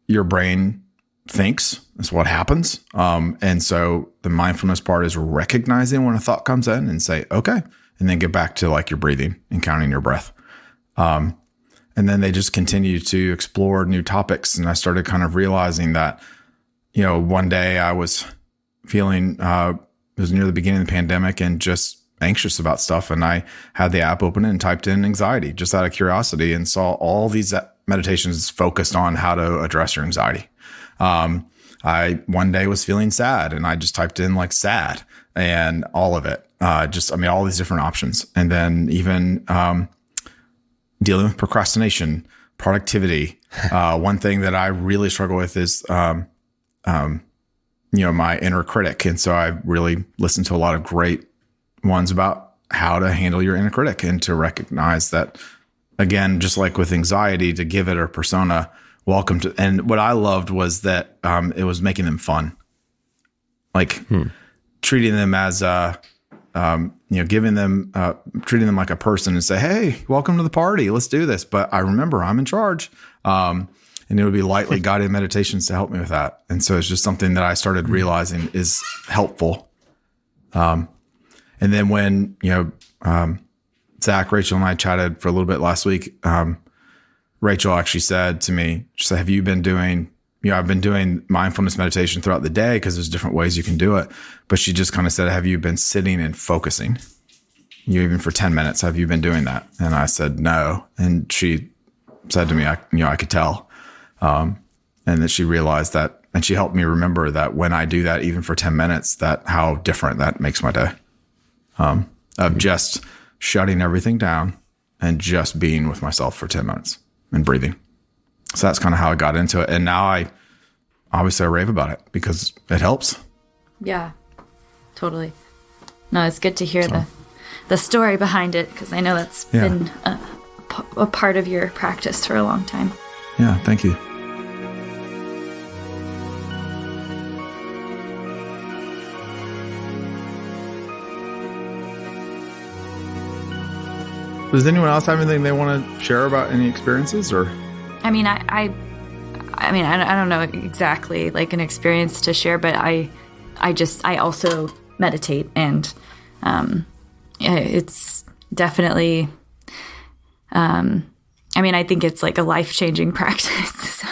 D: your brain thinks is what happens. And so the mindfulness part is recognizing when a thought comes in and say, okay, and then get back to like your breathing and counting your breath. And then they just continue to explore new topics. And I started kind of realizing that, one day I was feeling, it was near the beginning of the pandemic and just anxious about stuff. And I had the app open and typed in anxiety just out of curiosity, and saw all these meditations focused on how to address your anxiety. I one day was feeling sad, and I just typed in like sad and all of it. All these different options. And then even, dealing with procrastination, productivity. One thing that I really struggle with is, my inner critic. And so I really listened to a lot of great ones about how to handle your inner critic, and to recognize that, again, just like with anxiety, to give it a persona, welcome to. And what I loved was that, it was making them fun, like treating them as, giving them, treating them like a person, and say, hey, welcome to the party. Let's do this. But I remember I'm in charge. And it would be lightly guided meditations to help me with that. And so it's just something that I started realizing is helpful. And then when, Zach, Rachel, and I chatted for a little bit last week, Rachel actually said to me, she said, have you been doing, I've been doing mindfulness meditation throughout the day, because there's different ways you can do it. But she just kind of said, have you been sitting and focusing? Even for 10 minutes, have you been doing that? And I said, no. And she said to me, I could tell. And that she realized that, and she helped me remember that when I do that, even for 10 minutes, that how different that makes my day, of just shutting everything down and just being with myself for 10 minutes and breathing. So that's kind of how I got into it. And now I rave about it because it helps.
C: Yeah, totally. No, it's good to hear the story behind it, because I know that's been a part of your practice for a long time.
D: Yeah, thank you. Does anyone else have anything they want to share about any experiences, or?
C: I mean, I don't know exactly like an experience to share, but I also meditate, and it's definitely, I think it's like a life-changing practice.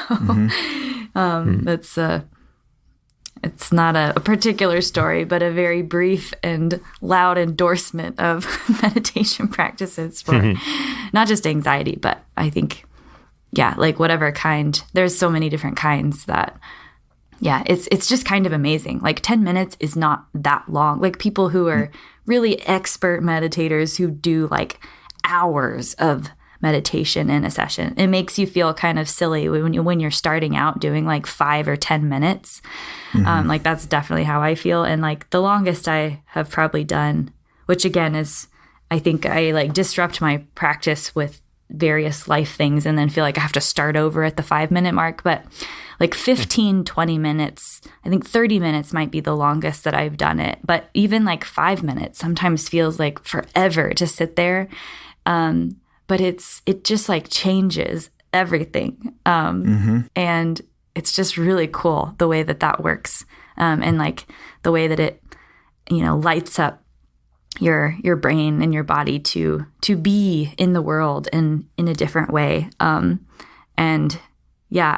C: So, it's not a particular story, but a very brief and loud endorsement of meditation practices for not just anxiety, but I think, like whatever kind. There's so many different kinds that, it's just kind of amazing. Like 10 minutes is not that long. Like people who are really expert meditators who do like hours of meditation in a session, it makes you feel kind of silly when you're starting out doing like 5 or 10 minutes. Like that's definitely how I feel. And like the longest I have probably done, which again is, I think I like disrupt my practice with various life things and then feel like I have to start over at the 5-minute mark. But like 15, 20 minutes, I think 30 minutes might be the longest that I've done it. But even like 5 minutes sometimes feels like forever to sit there. But it just like changes everything. And it's just really cool the way that works. And like the way that it, lights up your brain and your body to be in the world and in a different way. And yeah,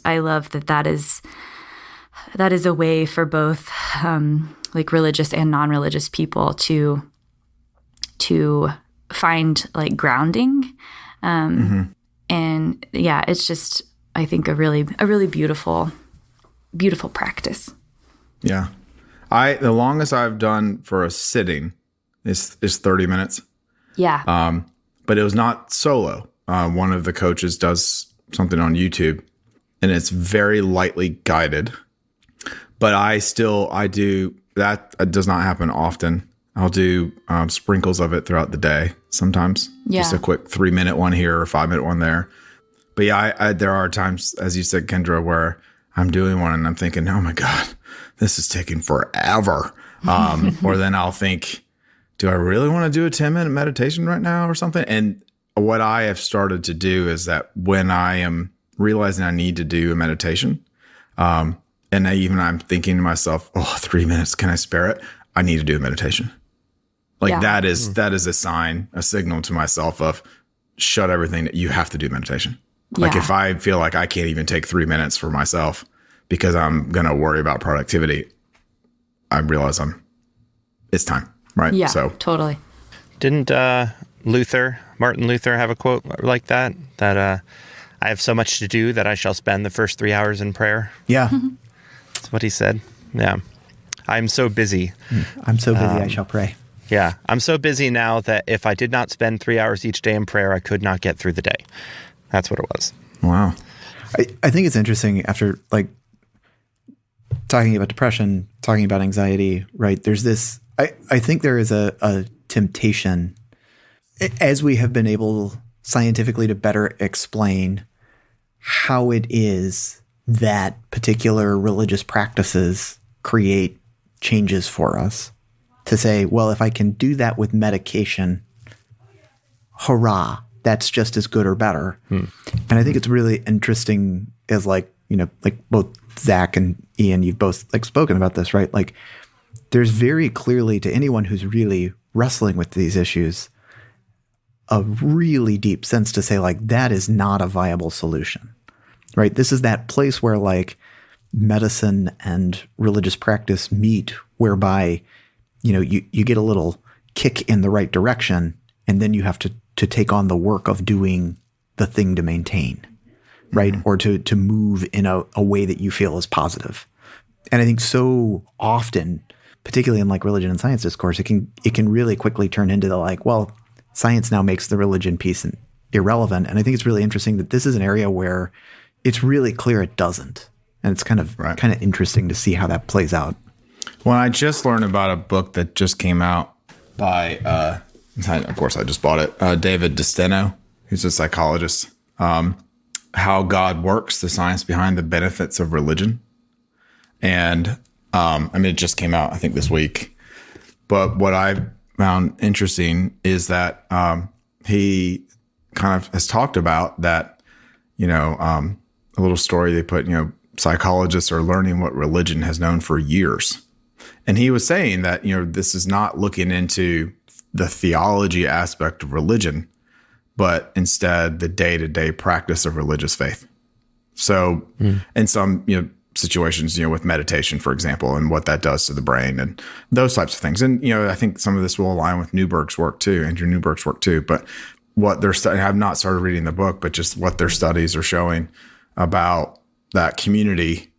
C: I love that is a way for both, like religious and non-religious people to find like grounding. And yeah, it's just, I think a really beautiful practice.
D: Yeah. The longest I've done for a sitting is 30 minutes.
C: Yeah.
D: But it was not solo. One of the coaches does something on YouTube and it's very lightly guided, but I do that. It does not happen often. I'll do sprinkles of it throughout the day sometimes.
C: Yeah.
D: Just a quick 3-minute one here or a 5-minute one there. But yeah, I there are times, as you said, Kendra, where I'm doing one and I'm thinking, oh my God, this is taking forever. Or then I'll think, do I really want to do a 10-minute meditation right now or something? And what I have started to do is that when I am realizing I need to do a meditation, and I'm thinking to myself, 3 minutes, can I spare it? I need to do a meditation. Like that is a sign, a signal to myself of shut everything. You have to do meditation. Like if I feel like I can't even take 3 minutes for myself because I'm going to worry about productivity, I realize it's time. Right.
C: Yeah,
D: so
C: totally.
A: Didn't Martin Luther have a quote like that? That I have so much to do that I shall spend the first 3 hours in prayer.
B: Yeah.
A: That's what he said. Yeah. I'm so busy.
B: I'm so busy, I shall pray.
A: Yeah. I'm so busy now that if I did not spend 3 hours each day in prayer, I could not get through the day. That's what it was.
D: Wow.
B: I think it's interesting after like talking about depression, talking about anxiety, right? There's this, I think there is a temptation as we have been able scientifically to better explain how it is that particular religious practices create changes for us, to say, well, if I can do that with medication, hurrah, that's just as good or better. And I think it's really interesting as like both Zach and Ian, you've both like spoken about this, right? Like there's very clearly, to anyone who's really wrestling with these issues, a really deep sense to say like, that is not a viable solution, right? This is that place where like medicine and religious practice meet, whereby, you get a little kick in the right direction, and then you have to take on the work of doing the thing to maintain, right? Or to move in a way that you feel is positive. And I think so often, particularly in like religion and science discourse, it can really quickly turn into the like, well, science now makes the religion piece irrelevant. And I think it's really interesting that this is an area where it's really clear it doesn't. And it's kind of interesting to see how that plays out.
D: Well, I just learned about a book that just came out by, of course, I just bought it, David DeSteno, who's a psychologist. How God Works, the Science Behind the Benefits of Religion. And it just came out, I think, this week. But what I found interesting is that he kind of has talked about that, a little story they put, psychologists are learning what religion has known for years. And he was saying that, this is not looking into the theology aspect of religion, but instead the day-to-day practice of religious faith. So in some, situations, with meditation, for example, and what that does to the brain and those types of things. And, I think some of this will align with Newberg's work too, Andrew Newberg's work too. But what they're studying, I've not started reading the book, but just what their studies are showing about that community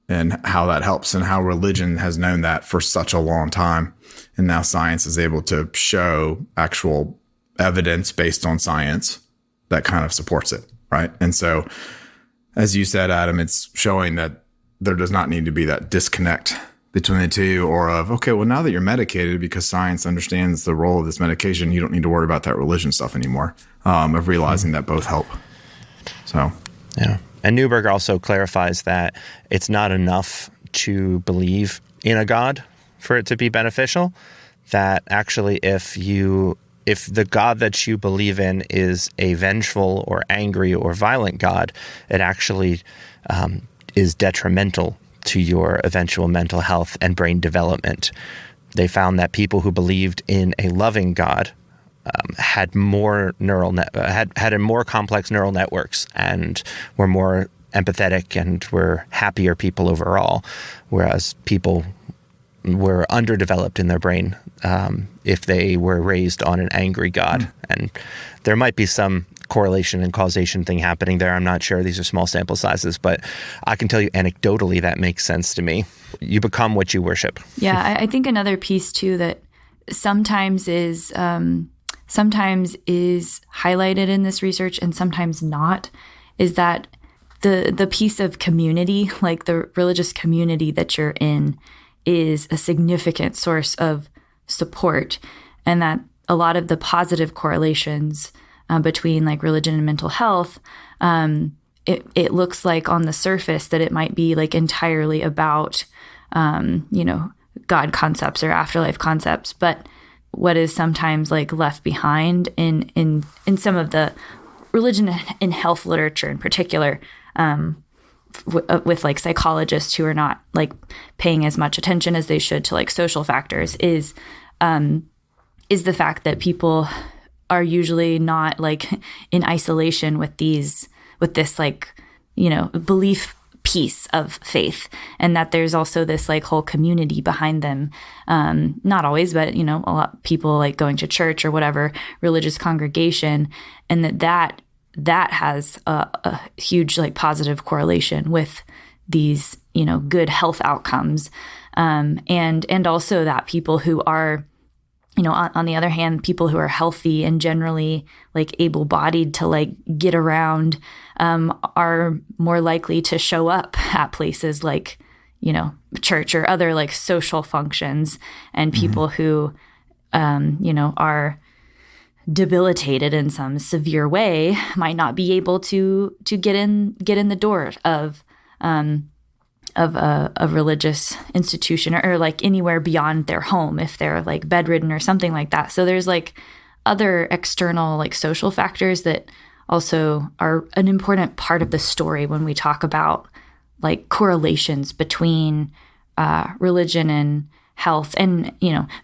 D: and how that helps and how religion has known that for such a long time. And now science is able to show actual evidence based on science that kind of supports it. Right. And so, as you said, Adam, it's showing that there does not need to be that disconnect between the two, or of, okay, well, now that you're medicated, because science understands the role of this medication, you don't need to worry about that religion stuff anymore, of realizing that both help. So,
A: yeah. And Newberg also clarifies that it's not enough to believe in a God for it to be beneficial, that actually if the God that you believe in is a vengeful or angry or violent God, it actually is detrimental to your eventual mental health and brain development. They found that people who believed in a loving God had more had a more complex neural networks and were more empathetic and were happier people overall, whereas people were underdeveloped in their brain if they were raised on an angry God. And there might be some correlation and causation thing happening there. I'm not sure. These are small sample sizes, but I can tell you anecdotally that makes sense to me. You become what you worship.
C: Yeah, I think another piece too that sometimes is highlighted in this research and sometimes not, is that the piece of community, like the religious community that you're in, is a significant source of support, and that a lot of the positive correlations between like religion and mental health, it looks like on the surface that it might be like entirely about, God concepts or afterlife concepts. But what is sometimes like left behind in some of the religion and health literature in particular, with like psychologists who are not like paying as much attention as they should to like social factors, is the fact that people are usually not like in isolation with this like, belief piece of faith, and that there's also this like whole community behind them. Not always, but a lot of people like going to church or whatever religious congregation, and that has a huge like positive correlation with these, good health outcomes. And also that people who are, on the other hand, people who are healthy and generally like able-bodied to like get around, are more likely to show up at places like, church or other like social functions, and people who, are debilitated in some severe way might not be able to get in the door of a religious institution or like anywhere beyond their home if they're like bedridden or something like that. So there's like other external like social factors that also are an important part of the story when we talk about like correlations between religion and health and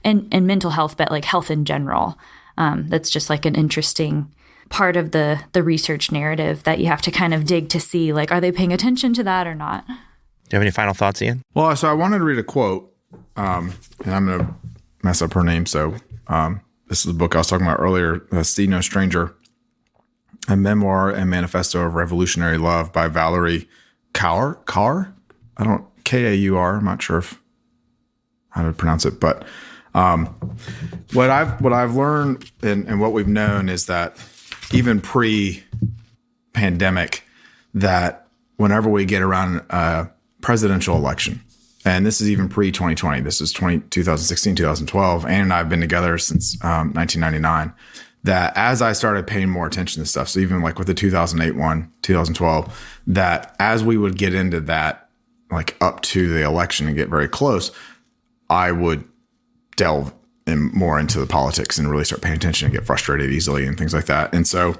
C: and mental health, but like health in general. That's just like an interesting part of the research narrative that you have to kind of dig to see, like, are they paying attention to that or not?
A: Do you have any final thoughts, Ian?
D: Well, so I wanted to read a quote, and I'm going to mess up her name. So this is the book I was talking about earlier, See No Stranger, A Memoir and Manifesto of Revolutionary Love by Valerie Kaur. Kaur? K-A-U-R. I'm not sure how to pronounce it, but what I've learned and what we've known is that even pre-pandemic, that whenever we get around a presidential election And this is even pre-2020. This is 2016, 2012. Ann and I have been together since 1999. That as I started paying more attention to stuff, so even like with the 2008 one, 2012, that as we would get into that, like up to the election and get very close, I would delve more into the politics and really start paying attention and get frustrated easily and things like that. And so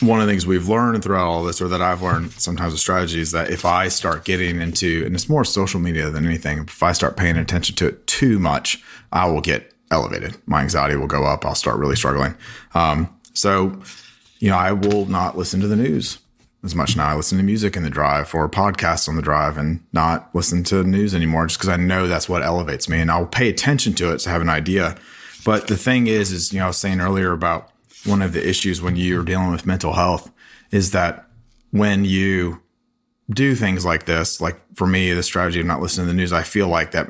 D: one of the things we've learned throughout all this, or that I've learned sometimes with strategy, is that if I start getting into, and it's more social media than anything, if I start paying attention to it too much, I will get elevated. My anxiety will go up. I'll start really struggling. So, I will not listen to the news as much now. I listen to music in the drive or podcasts on the drive and not listen to news anymore, just because I know that's what elevates me, and I'll pay attention to it to have an idea. But the thing is, I was saying earlier about one of the issues when you're dealing with mental health is that when you do things like this, like for me, the strategy of not listening to the news, I feel like that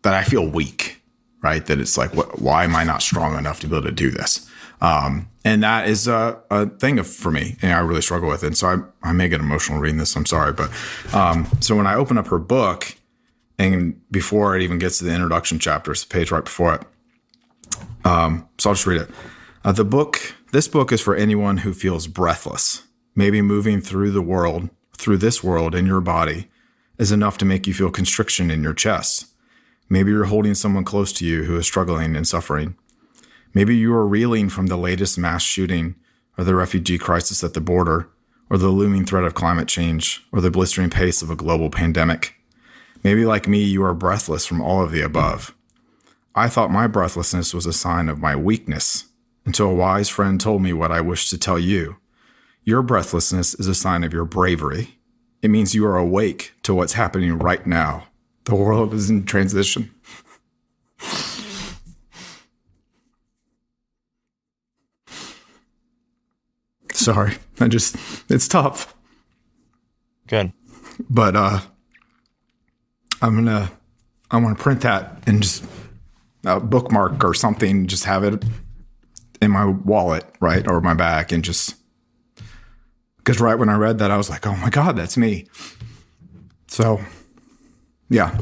D: I feel weak, right? That it's like, why am I not strong enough to be able to do this? And that is a thing for me, and I really struggle with it. And so I may get emotional reading this. I'm sorry. But so when I open up her book, and before it even gets to the introduction chapter, it's the page right before it. So I'll just read it. This book is for anyone who feels breathless. Maybe moving through this world in your body is enough to make you feel constriction in your chest. Maybe you're holding someone close to you who is struggling and suffering. Maybe you are reeling from the latest mass shooting, or the refugee crisis at the border, or the looming threat of climate change, or the blistering pace of a global pandemic. Maybe like me, you are breathless from all of the above. I thought my breathlessness was a sign of my weakness, until a wise friend told me what I wish to tell you. Your breathlessness is a sign of your bravery. It means you are awake to what's happening right now. The world is in transition. Sorry, it's tough.
A: Good.
D: But I want to print that and just bookmark or something, just have it in my wallet, right, or my bag, and just, because right when I read that, I was like, oh my God, that's me. So, yeah,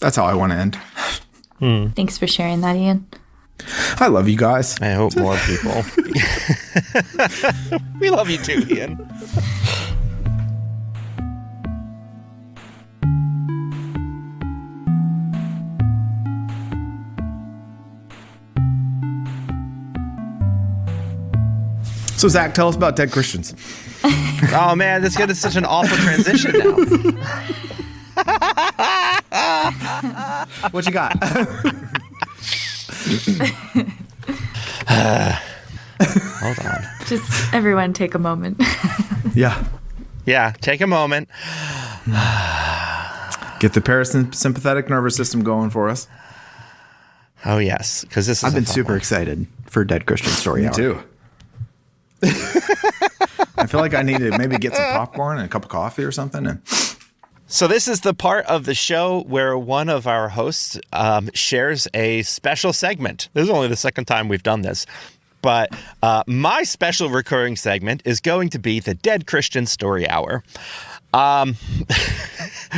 D: that's how I want to end.
C: Thanks for sharing that, Ian.
D: I love you guys.
A: I hope more people. We love you too, Ian.
D: So, Zach, tell us about Dead Christians.
A: Oh, man, this is such an awful transition now.
B: What you got?
A: Hold on.
C: Just everyone take a moment.
D: Yeah.
A: Yeah, take a moment.
D: Get the parasympathetic nervous system going for us.
A: Oh, yes, because this is
B: I've
A: a
B: been
A: fun
B: super
A: one.
B: excited for Dead Christian Story Hour.
D: Me too. I feel like I need to maybe get some popcorn and a cup of coffee or something. And
A: So this is the part of the show where one of our hosts shares a special segment. This is only the second time we've done this. But my special recurring segment is going to be the Dead Christian Story Hour,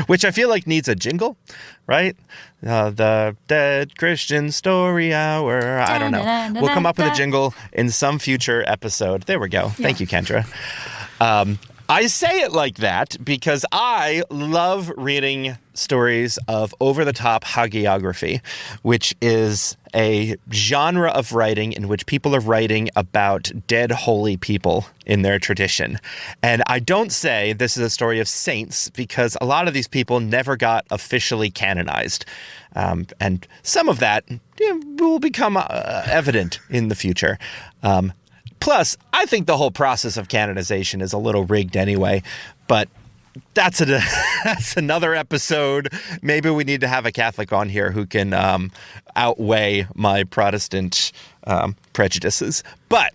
A: which I feel like needs a jingle, right? The Dead Christian Story Hour. I don't know. We'll come up with a jingle in some future episode. There we go. Thank you, Kendra. I say it like that because I love reading stories of over-the-top hagiography, which is a genre of writing in which people are writing about dead holy people in their tradition. And I don't say this is a story of saints because a lot of these people never got officially canonized. And some of that will become evident in the future. Plus, I think the whole process of canonization is a little rigged anyway, but that's another episode. Maybe we need to have a Catholic on here who can outweigh my Protestant prejudices. But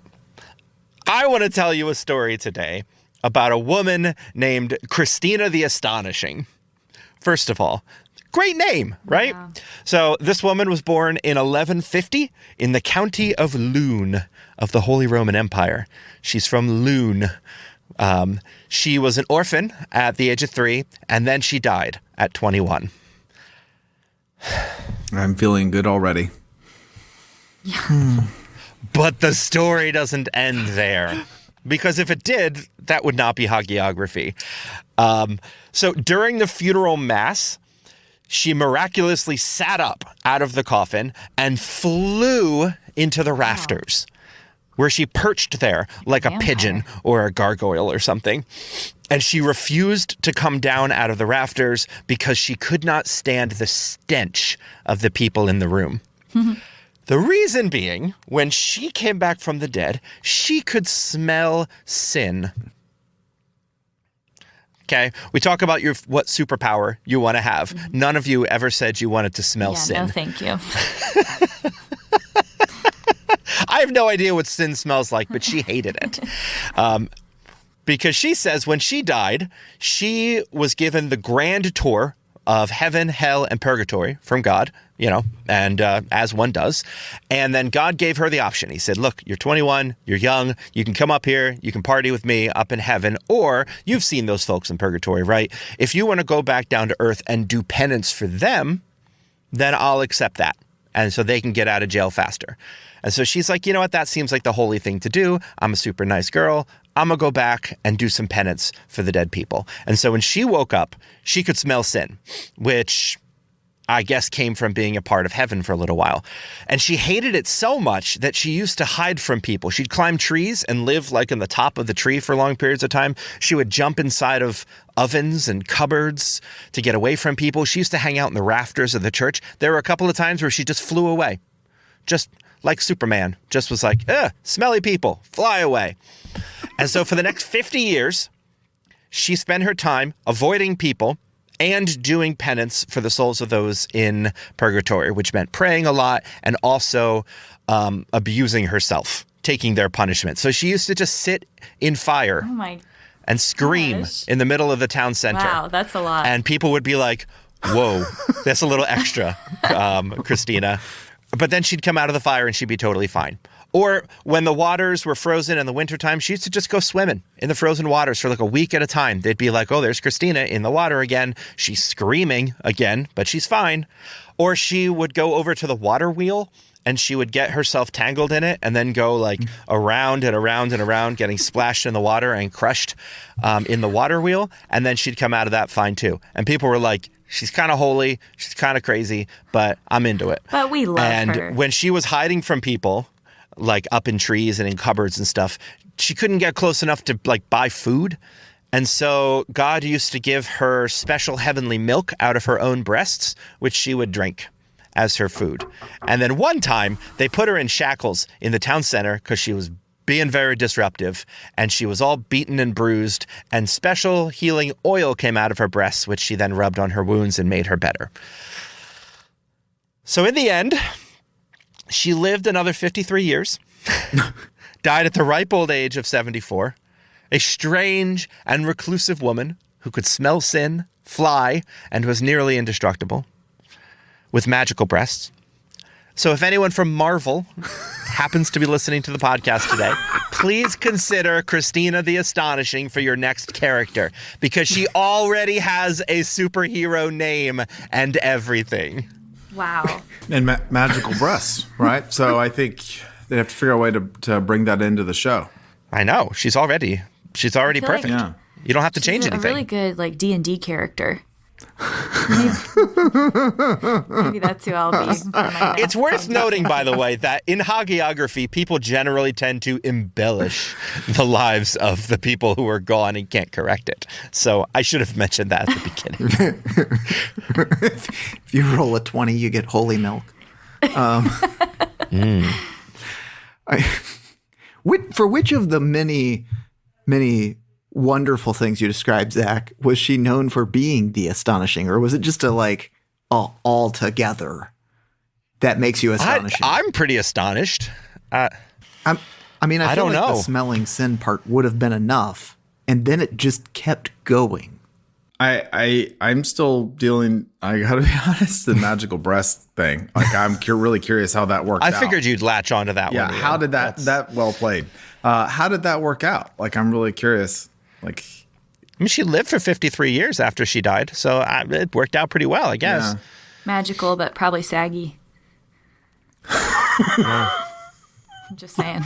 A: I want to tell you a story today about a woman named Christina the Astonishing. First of all, great name, right? Yeah. So this woman was born in 1150 in the county of Lune of the Holy Roman Empire. She's from Lune, She was an orphan at the age of 3, and then she died at 21.
D: I'm feeling good already.
A: But the story doesn't end there. Because if it did, that would not be hagiography. So during the funeral mass, she miraculously sat up out of the coffin and flew into the rafters, where she perched there like a pigeon or a gargoyle or something. And she refused to come down out of the rafters because she could not stand the stench of the people in the room. The reason being, when she came back from the dead, she could smell sin. Okay, we talk about what superpower you want to have. None of you ever said you wanted to smell sin.
C: No, thank you.
A: I have no idea what sin smells like, but she hated it. Because she says when she died, she was given the grand tour of heaven, hell, and purgatory from God, and as one does. And then God gave her the option. He said, look, you're 21, you're young, you can come up here, you can party with me up in heaven, or you've seen those folks in purgatory, right? If you want to go back down to earth and do penance for them, then I'll accept that. And so they can get out of jail faster. And so she's like, you know what? That seems like the holy thing to do. I'm a super nice girl. I'm going to go back and do some penance for the dead people. And so when she woke up, she could smell sin, which I guess came from being a part of heaven for a little while. And she hated it so much that she used to hide from people. She'd climb trees and live like in the top of the tree for long periods of time. She would jump inside of ovens and cupboards to get away from people. She used to hang out in the rafters of the church. There were a couple of times where she just flew away, just like Superman, just was like, smelly people, fly away. And so for the next 50 years, she spent her time avoiding people and doing penance for the souls of those in purgatory, which meant praying a lot and also abusing herself, taking their punishment. So she used to just sit in fire and scream in the middle of the town center.
C: Wow, that's a lot.
A: And people would be like, whoa, that's a little extra, Christina. But then she'd come out of the fire and she'd be totally fine. Or when the waters were frozen in the wintertime, she used to just go swimming in the frozen waters for like a week at a time. They'd be like, oh, there's Christina in the water again. She's screaming again, but she's fine. Or she would go over to the water wheel and she would get herself tangled in it and then go like around and around and around, getting splashed in the water and crushed in the water wheel. And then she'd come out of that fine too. And people were like, she's kind of holy, she's kind of crazy, but I'm into it.
C: But we love her.
A: And when she was hiding from people, like up in trees and in cupboards and stuff, she couldn't get close enough to like buy food. And so God used to give her special heavenly milk out of her own breasts, which she would drink as her food. And then one time they put her in shackles in the town center because she was being very disruptive, and she was all beaten and bruised, and special healing oil came out of her breasts, which she then rubbed on her wounds and made her better. So in the end, she lived another 53 years, died at the ripe old age of 74, a strange and reclusive woman who could smell sin, fly, and was nearly indestructible, with magical breasts. So if anyone from Marvel happens to be listening to the podcast today, please consider Christina the Astonishing for your next character, because she already has a superhero name and everything.
C: Wow.
D: And magical breasts, right? So I think they have to figure out a way to bring that into the show.
A: I know. She's already perfect.
C: Like,
D: yeah.
A: You don't have to change anything.
C: A really good like D&D character. Maybe that's who I'll be.
A: It's worth noting, by the way, that in hagiography, people generally tend to embellish the lives of the people who are gone and can't correct it. So I should have mentioned that at the beginning.
B: If you roll a 20, you get holy milk. For which of the many wonderful things you described, Zach, was she known for being the astonishing, or was it just all together that makes you astonishing?
A: I'm pretty astonished.
B: I feel
A: don't
B: like
A: know.
B: the smelling sin part would have been enough, and then it just kept going.
D: I'm still dealing. I gotta be honest, the magical breast thing. Like I'm really curious how that worked.
A: I figured you'd latch onto that one.
D: Yeah. How did that well played? How did that work out? Like I'm really curious. Like,
A: I mean, she lived for 53 years after she died, so it worked out pretty well, I guess.
D: yeah.
C: Magical, but probably saggy. I'm just saying.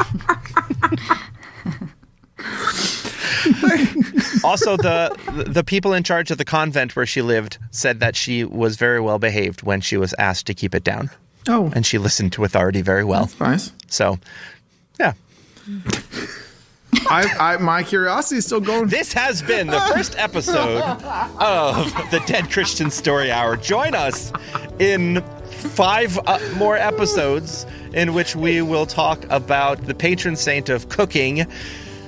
A: Also, the people in charge of the convent where she lived said that she was very well behaved when she was asked to keep it down.
D: Oh,
A: And she listened to authority very well.
D: that's nice.
A: So, yeah.
D: My curiosity is still going.
A: This has been the first episode of the Dead Christian Story Hour. Join us in 5 more episodes in which we will talk about the patron saint of cooking,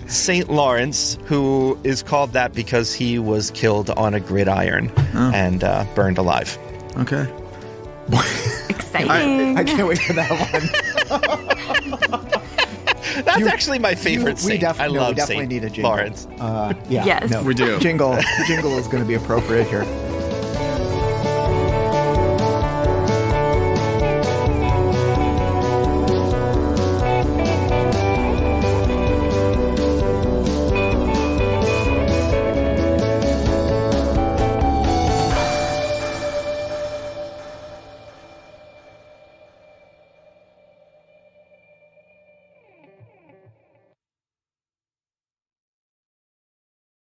A: Saint Lawrence, who is called that because he was killed on a gridiron and burned alive.
D: Okay.
C: Exciting.
B: I can't wait for that one.
A: That's actually my favorite saint. I love
B: definitely
A: Saint
B: need a jingle.
A: Lawrence.
B: Yeah,
C: Yes.
B: no,
D: We do.
B: Jingle is going to be appropriate here.